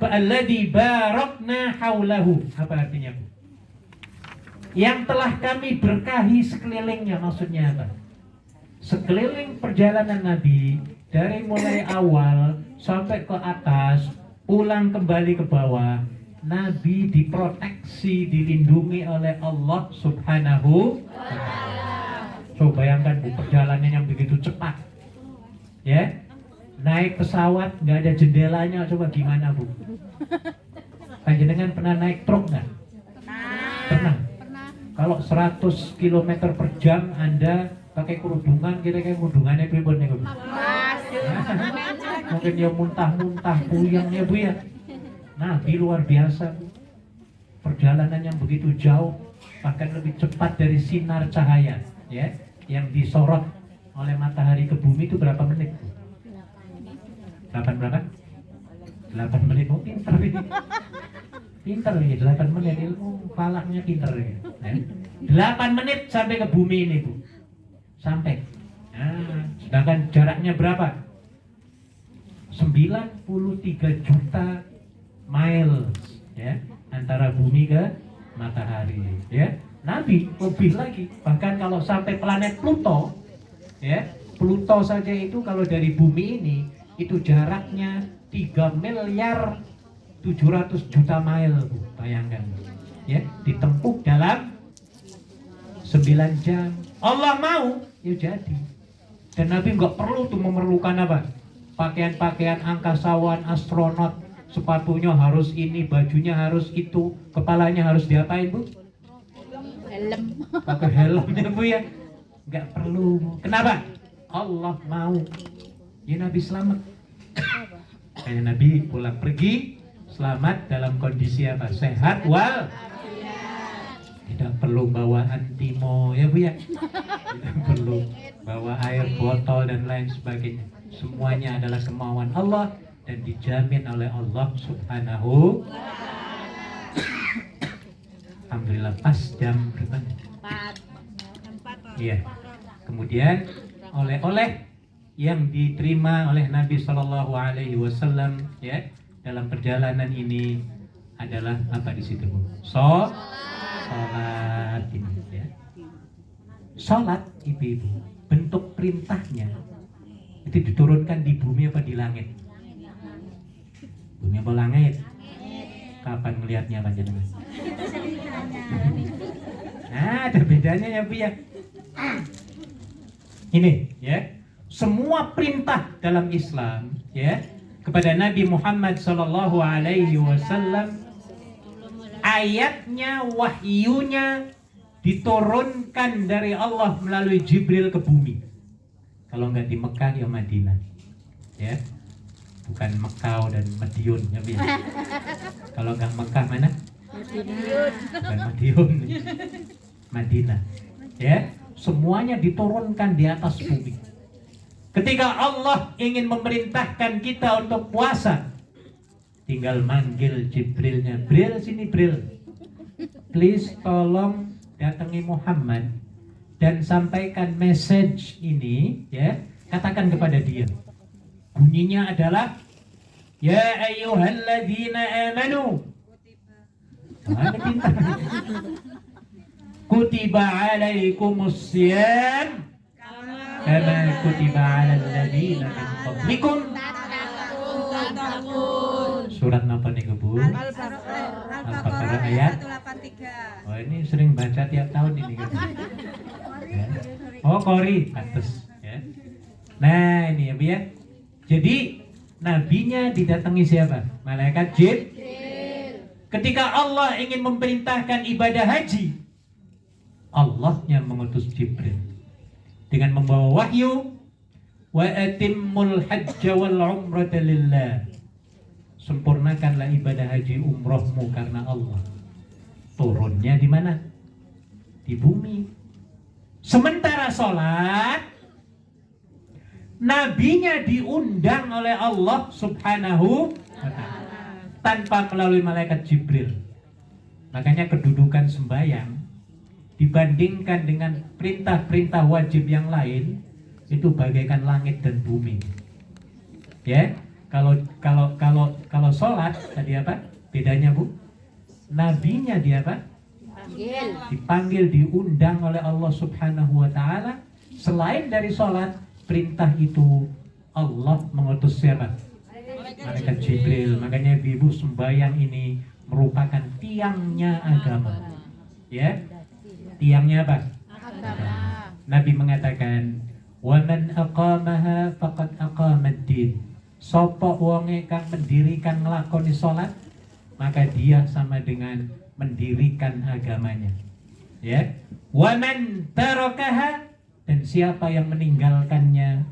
alladzi barakna haulahu. Apa artinya Bu? Yang telah kami berkahi sekelilingnya, maksudnya apa? Sekeliling perjalanan Nabi dari mulai awal sampai ke atas, pulang kembali ke bawah, Nabi diproteksi, dilindungi oleh Allah Subhanahu wa Ta'ala. Coba bayangkan Bu, perjalanan yang begitu cepat, ya, naik pesawat nggak ada jendelanya, coba gimana Bu? Panjenengan pernah naik truk nggak? Pernah. Kalau 100 km per jam Anda pakai kerudungan, kira-kira kerudungannya pripun nih Bu? Mungkin ya muntah-muntah, puyeng ya Bu ya. Nabi luar biasa Bu. Perjalanan yang begitu jauh, bahkan lebih cepat dari sinar cahaya, ya, yang disorot oleh matahari ke bumi itu berapa menit Bu? 8 berapa? 8 menit. Oh pinter ini. Pinter nih, 8 menit ilmu falaknya pinter ya. 8 menit sampai ke bumi ini Bu. Sampai. Nah, sedangkan jaraknya berapa? 93 juta miles, ya, antara bumi ke matahari, ya. Nabi lebih lagi, bahkan kalau sampai planet Pluto, ya, Pluto saja itu kalau dari bumi ini itu jaraknya 3 miliar 700 juta mile Bu. Bayangkan, ya, ditempuh dalam 9 jam. Allah mau, ya jadi. Dan Nabi nggak perlu tuh memerlukan apa? Pakaian-pakaian angkasawan, astronot, sepatunya harus ini, bajunya harus itu, kepalanya harus diapain Bu? Helm. Pakai helmnya Bu ya? Nggak perlu. Kenapa? Allah mau. Ya Nabi selamat. Kayak Nabi pulang pergi selamat dalam kondisi apa? Sehat wal. Tidak perlu bawa antimo ya Bu ya. Tidak perlu bawa air botol dan lain sebagainya. Semuanya adalah kemauan Allah dan dijamin oleh Allah Subhanahu. Alhamdulillah pas jam berapa? 4. Iya. Kemudian oleh-oleh yang diterima oleh Nabi Shallallahu Alaihi Wasallam ya dalam perjalanan ini adalah apa di situ? Sholat ini ya. Sholat ibu-ibu bentuk perintahnya itu diturunkan di bumi apa di langit? Bumi apa langit? Kapan melihatnya panjenengan? Nah, ada bedanya ya Bu ya. Ini ya, semua perintah dalam Islam ya kepada Nabi Muhammad sallallahu alaihi wasallam ayatnya, wahyunya diturunkan dari Allah melalui Jibril ke bumi. Kalau nggak di Mekah ya Madinah. Ya. Bukan Mekah dan Madiun ya, Bu. Kalau nggak Mekah mana? Bukan Madiun. Madinah. Ya. Semuanya diturunkan di atas bumi. Ketika Allah ingin memerintahkan kita untuk puasa, tinggal manggil Jibrilnya. Bril sini Bril. Please tolong datangi Muhammad dan sampaikan message ini ya. Katakan kepada dia. Bunyinya adalah ya ayyuhalladzina amanu. Mana pintar. Kutiba alaikumus syiyam kama kutiba alal ladzina min qablikum. Surat apa nih Bu? Al-Baqarah ayat 183. Oh ini sering baca tiap tahun ini kan. Ya. Oh Qori pantes ya. Nah ini ya Bu ya. Jadi nabinya didatangi siapa? Malaikat Jibril. Ketika Allah ingin memerintahkan ibadah haji, Allahnya mengutus Jibril dengan membawa wahyu, wa atimmul hajja wal umrata lillah. Sempurnakanlah ibadah haji umrohmu karena Allah. Turunnya di mana? Di bumi. Sementara sholat, nabinya diundang oleh Allah subhanahu wa ta'ala tanpa melalui malaikat Jibril. Makanya kedudukan sembahyang dibandingkan dengan perintah-perintah wajib yang lain itu bagaikan langit dan bumi. Ya, kalau sholat tadi apa? Bedanya Bu? Nabinya dia apa? Dipanggil, diundang oleh Allah Subhanahu wa taala. Selain dari sholat, perintah itu Allah mengutus siapa? Malaikat Jibril. Makanya ibu sembahyang ini merupakan tiangnya agama. Ya. Tiangnya apa? Agama. Nabi mengatakan, "Wa man aqamaha faqad aqamad-din." Sapa wonge kang mendirikan nglakoni salat, maka dia sama dengan mendirikan agamanya. Ya. Wa man tarakaha, dan siapa yang meninggalkannya,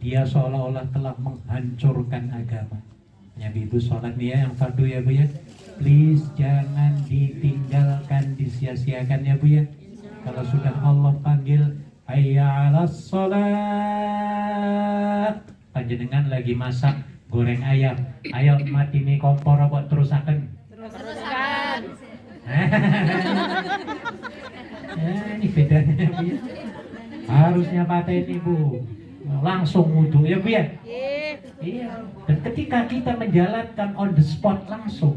dia seolah-olah telah menghancurkan agama. Ya ibu salat nih ya yang fardu ya Bu ya. Please jangan ditinggalkan, disia-siakan ya Bu ya. Kalau sudah Allah panggil hayya 'alas shalah, panjenengan lagi masak goreng ayam, ayo mati nih kompor apa terusaken? Teruskan. Ini bedanya ya Bu ya. Harusnya paten Ibu langsung wudhu ya Bu ya. Iya. Dan ketika kita menjalankan on the spot langsung,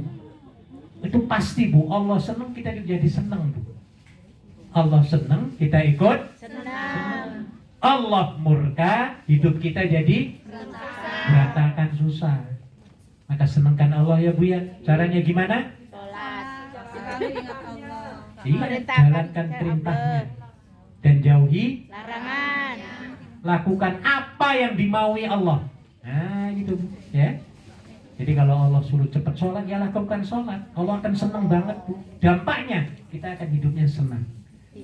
itu pasti Bu, Allah senang kita jadi senang Bu. Allah senang kita ikut senang. Allah murka hidup kita jadi berantakan susah. Maka senangkan Allah ya Bu ya. Caranya gimana? Iya, jalankan perintahnya dan jauhi larangan. Lakukan apa yang dimaui Allah. Nah gitu ya. Jadi kalau Allah suruh cepat sholat, ya lakukan sholat. Allah akan senang banget Bu. Dampaknya kita akan hidupnya senang.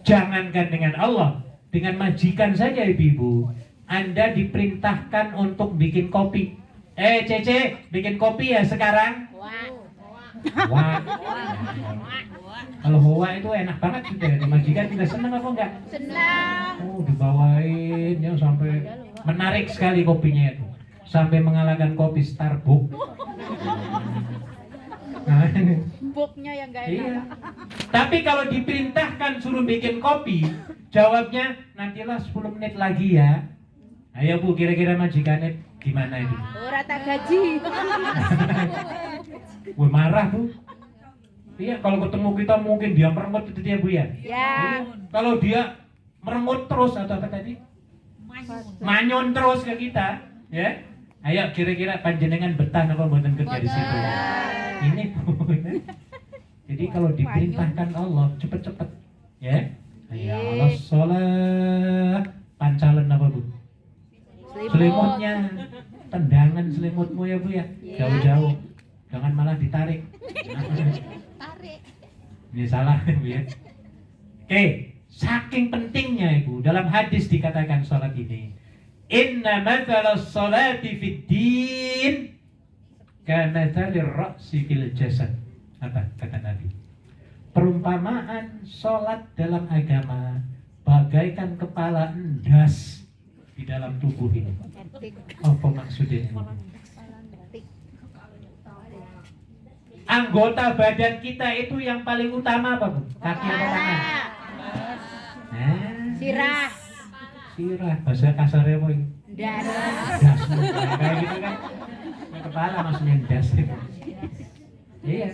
Jangankan dengan Allah, dengan majikan saja ibu-ibu. Anda diperintahkan untuk bikin kopi. Cece, bikin kopi ya sekarang. Wah. Kalau hoa itu enak banget sudah. Majikan juga senang apa enggak? Senang. Oh dibawain ya sampai menarik sekali kopinya itu. Sampai mengalahkan kopi Starbucks. Nah, Bubuknya yang gak enak. Iya. Tapi kalau diperintahkan suruh bikin kopi, jawabnya nantilah 10 menit lagi ya. Ayo Bu, kira-kira majikannya gimana itu? Ora tak gaji. Gue marah Bu. Iya, kalau ketemu kita mungkin dia merengut itu dia Bu ya. Ya. Kalau dia merengut terus atau apa tadi? Manyon terus ke kita, ya. Ayo kira-kira panjenengan betah apa mboten kerja di situ? Ini Bu. Jadi kalau diperintahkan Allah cepet-cepet, ya. Ayo Allah sholat, pancalan apa Bu? Selimutnya, tendangan selimutmu ya Bu ya, jauh-jauh, jangan malah ditarik. Tarik. Ini salah Bu ya. Oke, saking pentingnya Ibu, dalam hadis dikatakan sholat ini, inna mathala sholati fid din kamathalir ra'si fil jasad. Apa kata Nabi? Perumpamaan sholat dalam agama bagaikan kepala endas di dalam tubuh ini. Apa maksudnya? Anggota badan kita itu yang paling utama apa Bu? Kaki atau tangan? Sirah. Sirah, bahasa kasarnya apa ini? Das. Das, kayak gitu kan? Kepala maksudnya das. Iya.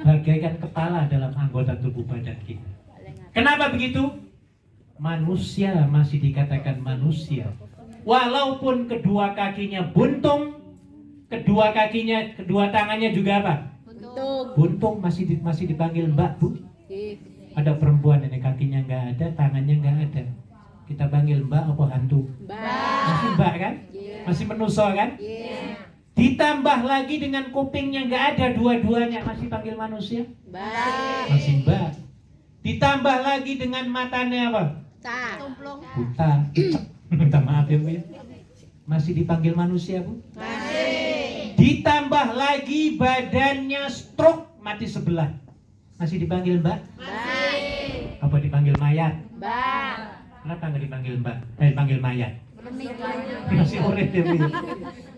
Bagaikan kepala dalam anggota tubuh badan kita. Kenapa begitu? Manusia masih dikatakan manusia. Walaupun kedua kakinya buntung, kedua tangannya juga apa? Untung. Buntung masih dipanggil Mbak Bu. Ada perempuan ini kakinya nggak ada, tangannya nggak ada. Kita panggil Mbak apa hantu? Mbak. Masih Mbak kan? Masih menuso kan? Ditambah lagi dengan kupingnya nggak ada dua-duanya, masih panggil manusia? Mbak. Masih Mbak. Ditambah lagi dengan matanya apa? Tumplung. Buta. Minta maaf ya Bu ya. Masih dipanggil manusia Bu? Masih. Ditambah lagi badannya stroke, mati sebelah. Masih dipanggil Mbak? Masih. Apa dipanggil mayat? Mbak. Kenapa nggak dipanggil Mbak? Dipanggil mayat? Masih urip ya Bu.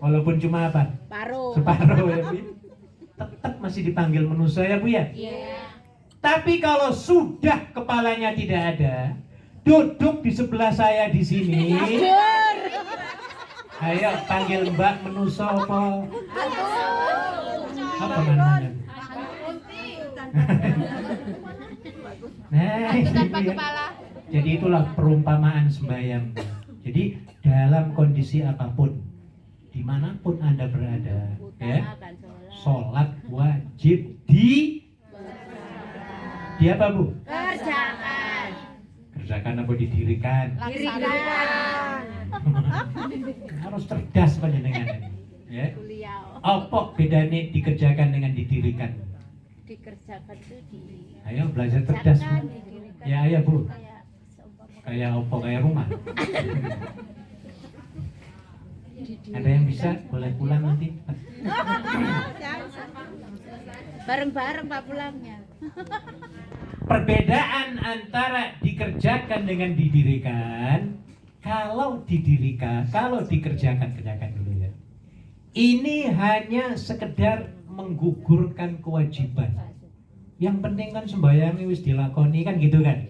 Walaupun cuma apa? Separuh ya Bu. Tetap masih dipanggil manusia ya Bu ya. Tapi kalau sudah kepalanya tidak ada, duduk di sebelah saya di sini. Ayo panggil Mbak menuso apa? Apa namanya? Nah, itu ya. Jadi itulah perumpamaan sembahyang. Jadi dalam kondisi apapun, dimanapun Anda berada, ya, sholat wajib di apa Bu? Kerjakan apa didirikan? Harus cerdas panjenengan ini, ya. Apa bedanya dikerjakan dengan didirikan? Dikerjakan itu di. Ayo belajar cerdas Bu. Ya ayo Bu. Kayak apa? Kayak rumah. Ada yang bisa? Boleh pulang nanti. Bareng-bareng Pak pulangnya. Perbedaan antara dikerjakan dengan didirikan, kalau dikerjakan, kerjakan dulu ya. Ini hanya sekedar menggugurkan kewajiban. Yang penting kan sembahyang wis dilakoni kan gitu kan.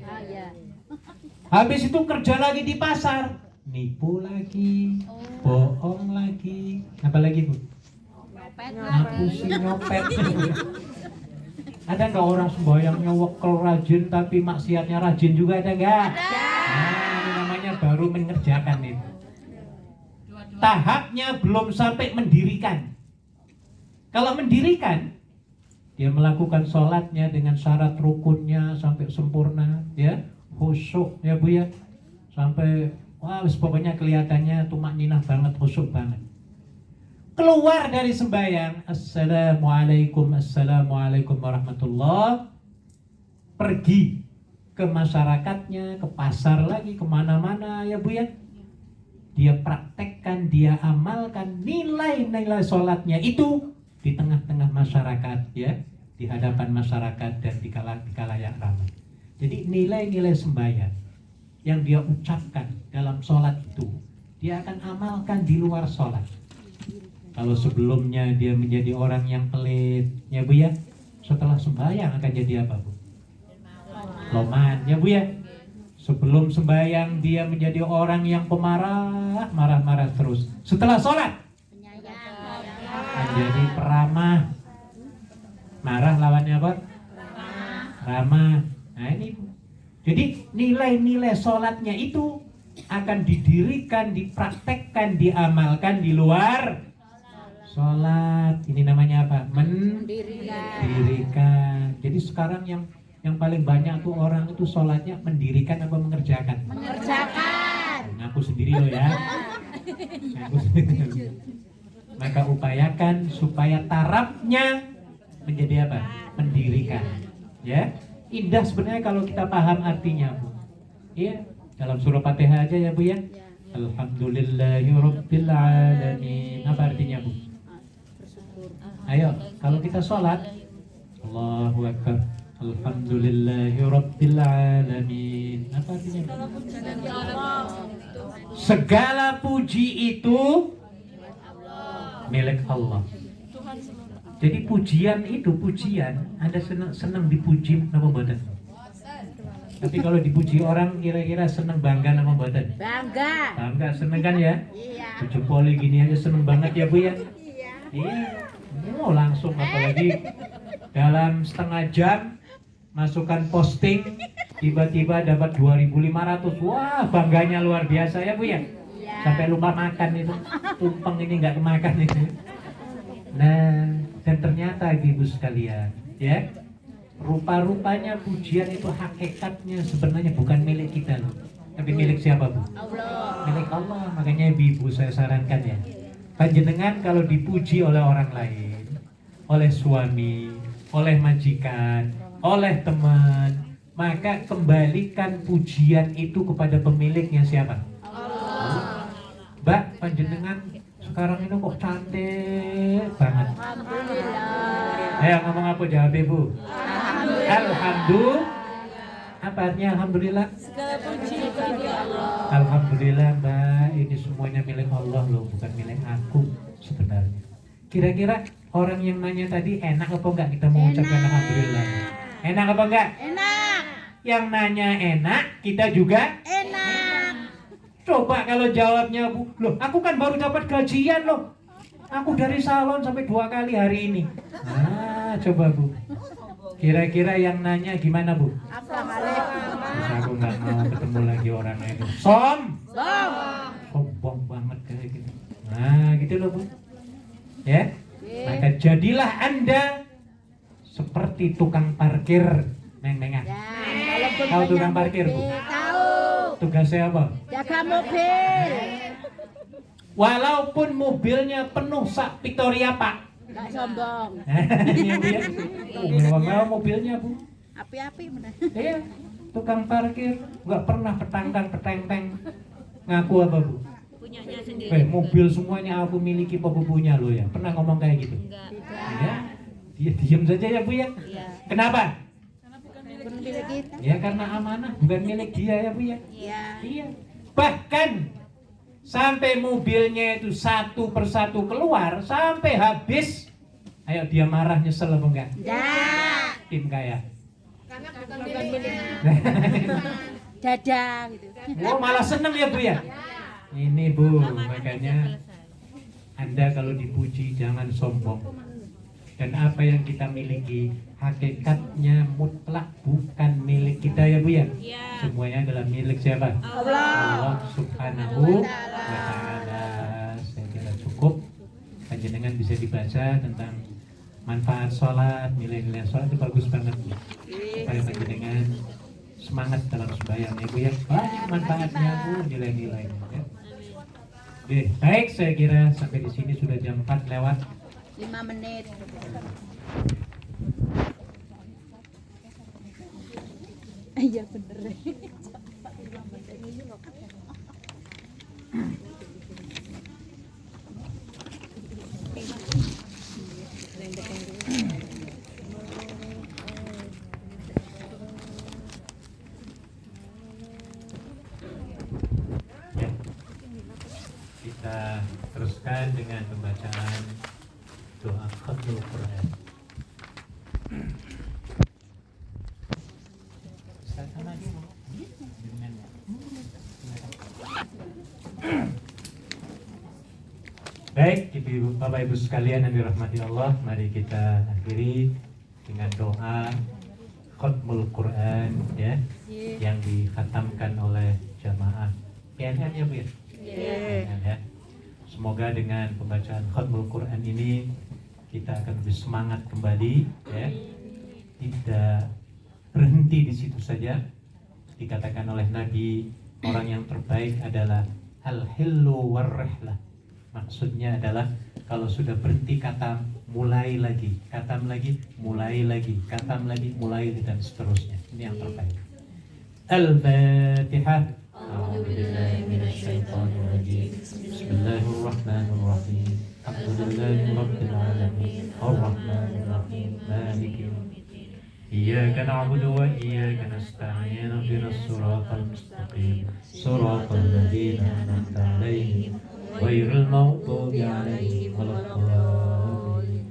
Habis itu kerja lagi di pasar, nipu lagi, bohong lagi, apa lagi Bu? Ngapusi, nyopet. Ada nggak orang sembahyangnya wekel rajin tapi maksiatnya rajin juga, ada nggak? Nah, ini namanya baru mengerjakan itu. Tahapnya belum sampai mendirikan. Kalau mendirikan, dia melakukan sholatnya dengan syarat rukunnya sampai sempurna, ya, khusyuk ya Bu ya, sampai wah pokoknya kelihatannya tumak ninah banget, khusyuk banget. Keluar dari sembahyang, assalamualaikum warahmatullah, pergi ke masyarakatnya, ke pasar lagi, kemana-mana ya Bu ya. Dia praktekkan, dia amalkan nilai-nilai sholatnya itu di tengah-tengah masyarakat ya, di hadapan masyarakat dan di kalayak ramai. Jadi nilai-nilai sembahyang yang dia ucapkan dalam sholat itu, dia akan amalkan di luar sholat. Kalau sebelumnya dia menjadi orang yang pelit, ya Bu ya, setelah sembahyang akan jadi apa, Bu? Loman, ya Bu ya. Sebelum sembahyang dia menjadi orang yang pemarah, marah-marah terus. Setelah sholat menjadi peramah. Marah lawannya apa? Ramah. Nah ini, jadi nilai-nilai sholatnya itu akan didirikan, dipraktekkan, diamalkan di luar sholat. Ini namanya apa? Mendirikan. Jadi sekarang yang paling banyak tuh orang itu sholatnya mendirikan apa mengerjakan? Mengerjakan. Ngaku sendiri lo ya. Ngaku sendiri. Maka upayakan supaya tarafnya menjadi apa? Mendirikan. Ya, indah sebenarnya kalau kita paham artinya, Bu. Iya, dalam surah Fatihah aja ya, Bu ya. Alhamdulillahirabbil alamin. Apa artinya, Bu? Ayo, kalau kita sholat, Allahu Akbar. Alhamdulillahirabbil alamin. Apa artinya, Bu? Segala puji itu milik Allah. Jadi pujian itu Anda senang dipuji nama badan. Tapi kalau dipuji orang kira-kira senang bangga nama badan. Bangga seneng kan ya? Iya. Cucu poli gini aja seneng banget ya Bu ya. Iya. Oh langsung apalagi dalam setengah jam masukkan posting tiba-tiba dapat 2.500. Wah bangganya luar biasa ya Bu ya. Sampai lupa makan itu, tumpeng ini nggak kemakan itu. Nah, dan ternyata ibu sekalian, ya, rupa-rupanya pujian itu hakikatnya sebenarnya bukan milik kita loh, tapi milik siapa, Bu? Allah. Milik Allah. Makanya ibu saya sarankan ya, panjenengan kalau dipuji oleh orang lain, oleh suami, oleh majikan, oleh teman, maka kembalikan pujian itu kepada pemiliknya siapa? Mbak, panjenengan sekarang ini kok cantik banget. Alhamdulillah. Ayo ngomong apa jawab Bu? Alhamdulillah. Apa artinya alhamdulillah? Segala puji bagi Allah. Alhamdulillah Mbak, ini semuanya milik Allah loh, bukan milik aku sebenarnya. Kira-kira orang yang nanya tadi enak apa enggak kita mengucapkan alhamdulillah? Enak apa enggak? Enak. Yang nanya enak, kita juga Enak. coba kalau jawabnya Bu, loh aku kan baru dapat gajian loh. Aku dari salon sampai 2 kali hari ini. Nah, coba Bu. Kira-kira yang nanya gimana Bu? Terus aku nggak mau ketemu lagi orang itu. Sombong banget kayak gitu. Nah, gitu loh Bu. Ya. Maka jadilah Anda seperti tukang parkir, Neng-nengan. Tahu tukang parkir Bu? Tahu. Tugasnya apa? Jaga mobil. Walaupun mobilnya penuh sak Victoria Pak. Nggak sombong. Iya Bu ya. Mewah-mewah mobilnya Bu. Api-api bener. Iya. Tukang parkir nggak pernah petang-peteng. Ngaku apa Bu? Punyanya sendiri. Mobil semuanya aku miliki apa punya lo ya. Pernah ngomong kayak gitu? Enggak. Ya. Dia diam saja ya Bu ya. Iya. Kenapa? Bukan milik kita. Ya karena amanah bukan milik dia ya Bu ya. Iya. Iya. Bahkan sampai mobilnya itu satu persatu keluar sampai habis. Ayo dia marah nyesel apa enggak? Enggak. Tim kaya. Karena bukan miliknya. Dada gitu. Oh malah seneng ya Bu ya. Ini Bu, makanya Anda kalau dipuji jangan sombong. Dan apa yang kita miliki hakikatnya mutlak bukan milik kita ya Bu ya. Semuanya adalah milik siapa? Allah Subhanahu wa Ta'ala. Saya kira cukup. Panjenengan bisa dibaca tentang manfaat sholat, nilai-nilai sholat itu bagus banget Bu. Supaya panjenengan semangat dalam sembahyang ya Bu ya. Banyak manfaatnya Bu, nilai-nilainya ya. Oke, baik, saya kira sampai di sini sudah jam 4 lewat 5 menit. Iya bener. ya. Kita teruskan dengan pembacaan doa khatmul Quran. Bapak Ibu sekalian yang dirahmati Allah, mari kita akhiri dengan doa Khatmul Quran ya, yang dikhatamkan oleh jamaah PNN ya Bu ya? PNN, ya. Semoga dengan pembacaan Khatmul Quran ini kita akan lebih semangat kembali ya. Tidak berhenti di situ saja. Dikatakan oleh Nabi, orang yang terbaik adalah al-hillu war-rihlah. Maksudnya adalah kalau sudah berhenti katam, mulai lagi, katam lagi, mulai lagi, katam lagi, mulai dan seterusnya. Ini yang terbaik. Al-Fatihah. Bismillahirrahmanirrahim. Alhamdulillahirabbil alamin. Arrahmanirrahim. Maliki yaumiddin. Iyyaka na'budu wa iyyaka nasta'in. Ihdinas siratal mustaqim. Siratal ladzina an'amta 'alaihim ghairil maghdubi 'alaihim waladdallin.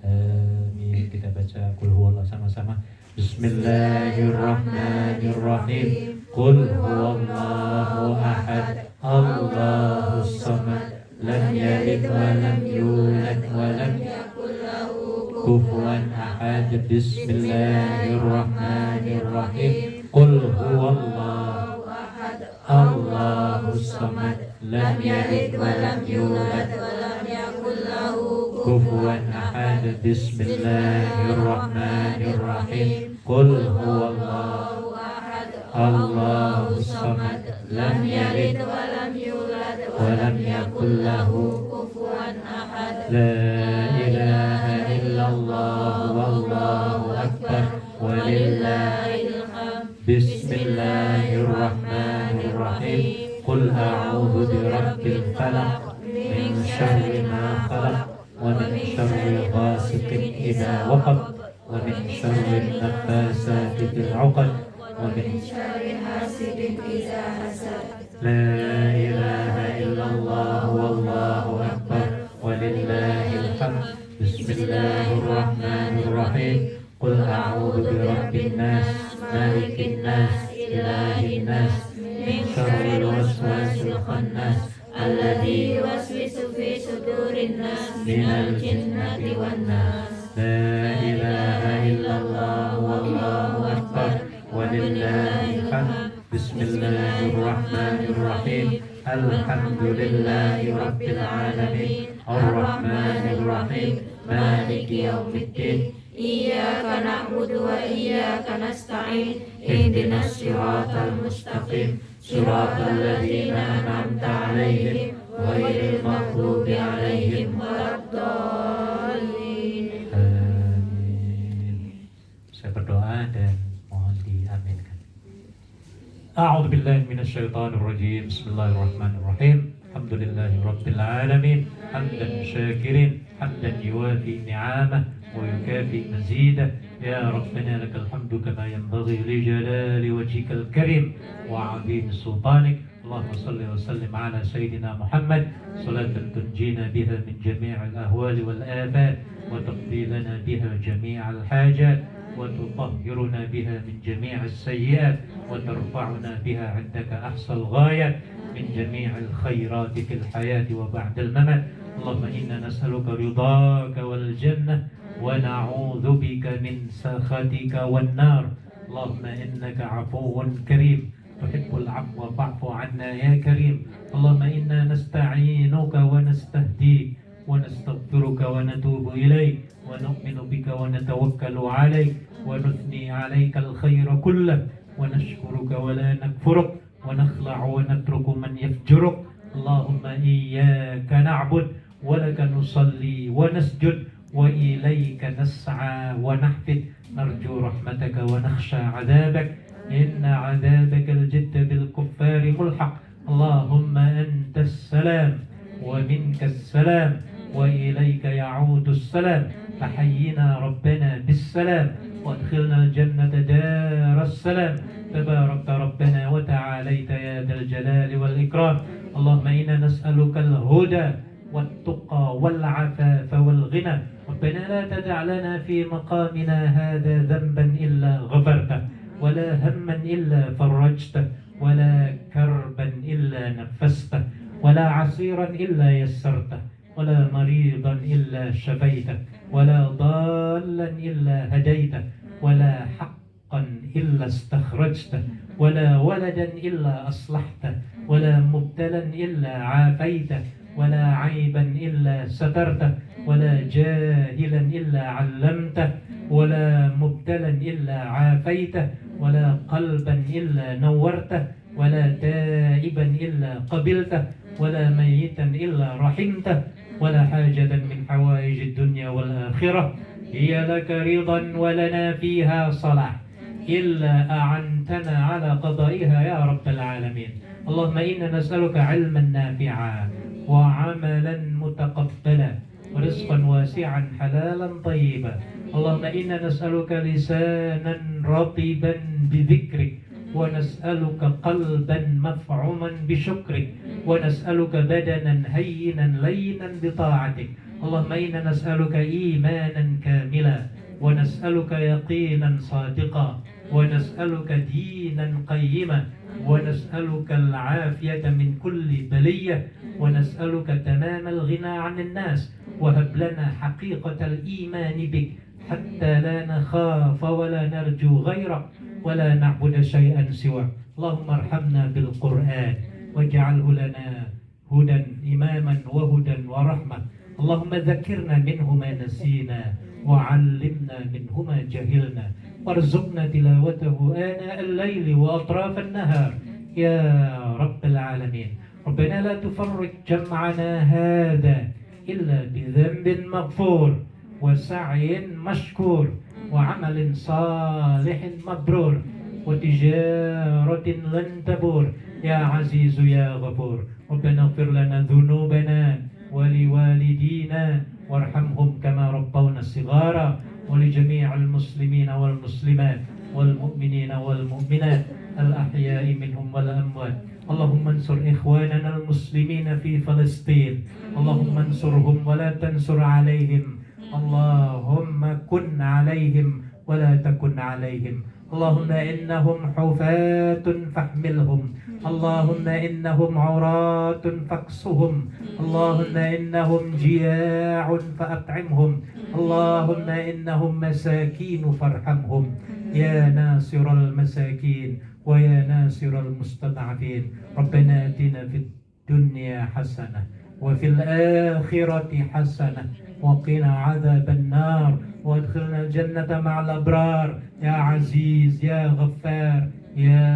Amin. Kita baca qul huwallahu sama-sama. Bismillahirrahmanirrahim. Qul huwallahu ahad. Allahus samad. Lam yalid wa lam yulad wa lam yakul lahu kufuwan ahad. Bismillahirrahmanirrahim. Qul huwallahu ahad. Allahus samad. Lam yalid wa lam yulad wa lam yakul lahu kufuwan ahad. Bismillahirrahmanirrahim. Qul huwallahu ahad. Allahus samad. Lam yalid wa lam yulad wa lam yakul lahu kufuwan ahad. La ilaha illallah wallahu akbar walillahil hamd. Bismillahirrahmanirrahim. Qul a'udzu birabbil falaq min syarri ma khalaq wa min syarri ghasiqin idza waqab wa min syarri naffasati fil 'uqad wa min syarri hasidin idza hasad. La ilaha illallah wallahu akbar walillahil hamd. Bismillahirrahmanirrahim. Qul a'udzu birabbin nas malikin nas ilahin nas min syarril waswasil khannas alladzi yuwaswisu fi sudurin nas minal jinnati wan nas. La ilaha illallah wallahu akbar walillahil hamd. Bismillahirrahmanirrahim. Alhamdulillahi rabbil alamin. Arrahmanirrahim. Maliki yaumiddin. Iyyaka na'budu wa iyyaka nasta'in. Ihdinas siratal mustaqim. Siratal ladzina an'amta 'alaihim ghairil maghdubi 'alaihim waladdallin. Amin. Saya berdoa dan mohon diaminkan. A'udzu billahi minasyaitonir rajim. Bismillahirrahmanirrahim. Alhamdulillahi rabbil alamin. Hamdan syakirin, hamdan yuwafi ni'amah ويكافئ مزيده. يا ربنا لك الحمد كما ينبغي لجلال وجهك الكريم وعظيم سلطانك. اللهم صل وسلم على سيدنا محمد صلاة تنجينا بها من جميع الأهوال والآفات وتقضي لنا بها جميع الحاجات وتطهرنا بها من جميع السيئات وترفعنا بها عندك أحصى الغايات من جميع الخيرات في الحياة وبعد الممات. اللهم إنا نسألك رضاك والجنة ونعوذ بك من سخطك والنار. اللهم إنك عفو كريم تحب العفو فاعف عنا يا كريم. اللهم إنا نستعينك ونستهديك ونستغفرك ونتوب إليك ونؤمن بك ونتوكل عليك ونثني عليك الخير كله ونشكرك ولا نكفرك ونخلع ونترك من يفجرك. اللهم إياك نعبد ولك نصلي ونسجد وإليك نسعى ونحفد. نرجو رحمتك ونخشى عذابك إن عذابك الجد بالكفار ملحق. اللهم أنت السلام ومنك السلام وإليك يعود السلام. فحينا ربنا بالسلام وادخلنا الجنة دار السلام. تبارك ربنا وتعاليت يا ذا الجلال والإكرام. اللهم إنا نسألك الهدى والتقى والعفاف والغنى. ربنا لا تدع لنا في مقامنا هذا ذنبا إلا غفرته ولا هما إلا فرجته ولا كربا إلا نفسته ولا عسيرا إلا يسرته ولا مريضا إلا شفيته ولا ضالا إلا هديته ولا حقا إلا استخرجته ولا ولدا إلا أصلحته ولا مبتلا إلا عافيته ولا عيبا إلا سترته ولا جاهلا إلا علمته ولا مبتلا إلا عافيته ولا قلبا إلا نورته ولا تائبا إلا قبلته ولا ميتا إلا رحمته ولا حاجة من حوائج الدنيا والآخرة هي لك رضا ولنا فيها صلاح إلا أعنتنا على قضائها يا رب العالمين. اللهم إنا نسألك علما نافعا وعملا متقبلا ورزقا واسعا حلالا طيبا. اللهم إنا نسألك لسانا رطبا بذكرك ونسألك قلبا مفعوما بشكرك ونسألك بدنا هينا لينا بطاعتك. اللهم إنا نسألك إيمانا كاملا ونسألك يقينا صادقا ونسألك دينا قيما ونسألك العافية من كل بلية ونسألك تمام الغنى عن الناس. وهب لنا حقيقة الإيمان بك حتى لا نخاف ولا نرجو غيرك ولا نعبد شيئا سواك. اللهم ارحمنا بالقرآن واجعله لنا هدى إماما وهدى ورحمة. اللهم ذكرنا منه ما نسينا وعلمنا منه ما جهلنا وارزقنا تلاوته آناء الليل وأطراف النهار يا رب العالمين. ربنا لا تفرق جمعنا هذا إلا بذنب مغفور وسعي مشكور وعمل صالح مبرور وتجارة لن تبور يا عزيز يا غفور. ربنا اغفر لنا ذنوبنا ولوالدينا وارحمهم كما ربونا صغارا ولجميع المسلمين والمسلمات والمؤمنين والمؤمنات الأحياء منهم والأموات. اللهم انصر إخواننا المسلمين في فلسطين. اللهم انصرهم ولا تنصر عليهم. اللهم كن عليهم ولا تكن عليهم. اللهم إنهم حفاة فاحملهم. اللهم إنهم عراة فاكسهم. اللهم إنهم جياع فأطعمهم. اللهم إنهم مساكين فارحمهم يا ناصر المساكين ويا ناصر المستضعفين. ربنا آتنا في الدنيا حسنة وفي الآخرة حسنة وقنا عذاب النار وادخلنا الجنة مع الأبرار يا عزيز يا غفار يا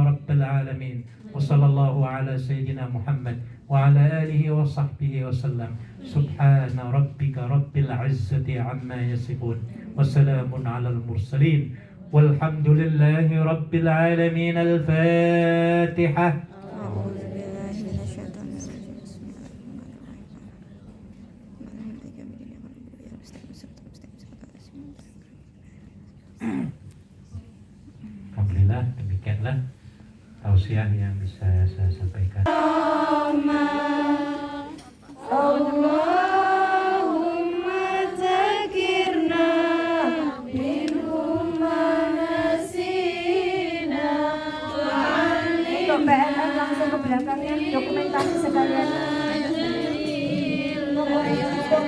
رب العالمين. وصلى الله على سيدنا محمد وعلى آله وصحبه وسلم. سبحان ربك رب العزة عما يصفون وسلام على المرسلين والحمد لله رب العالمين. الفاتحة. Alhamdulillah, demikianlah tausiah yang bisa saya sampaikan. Allah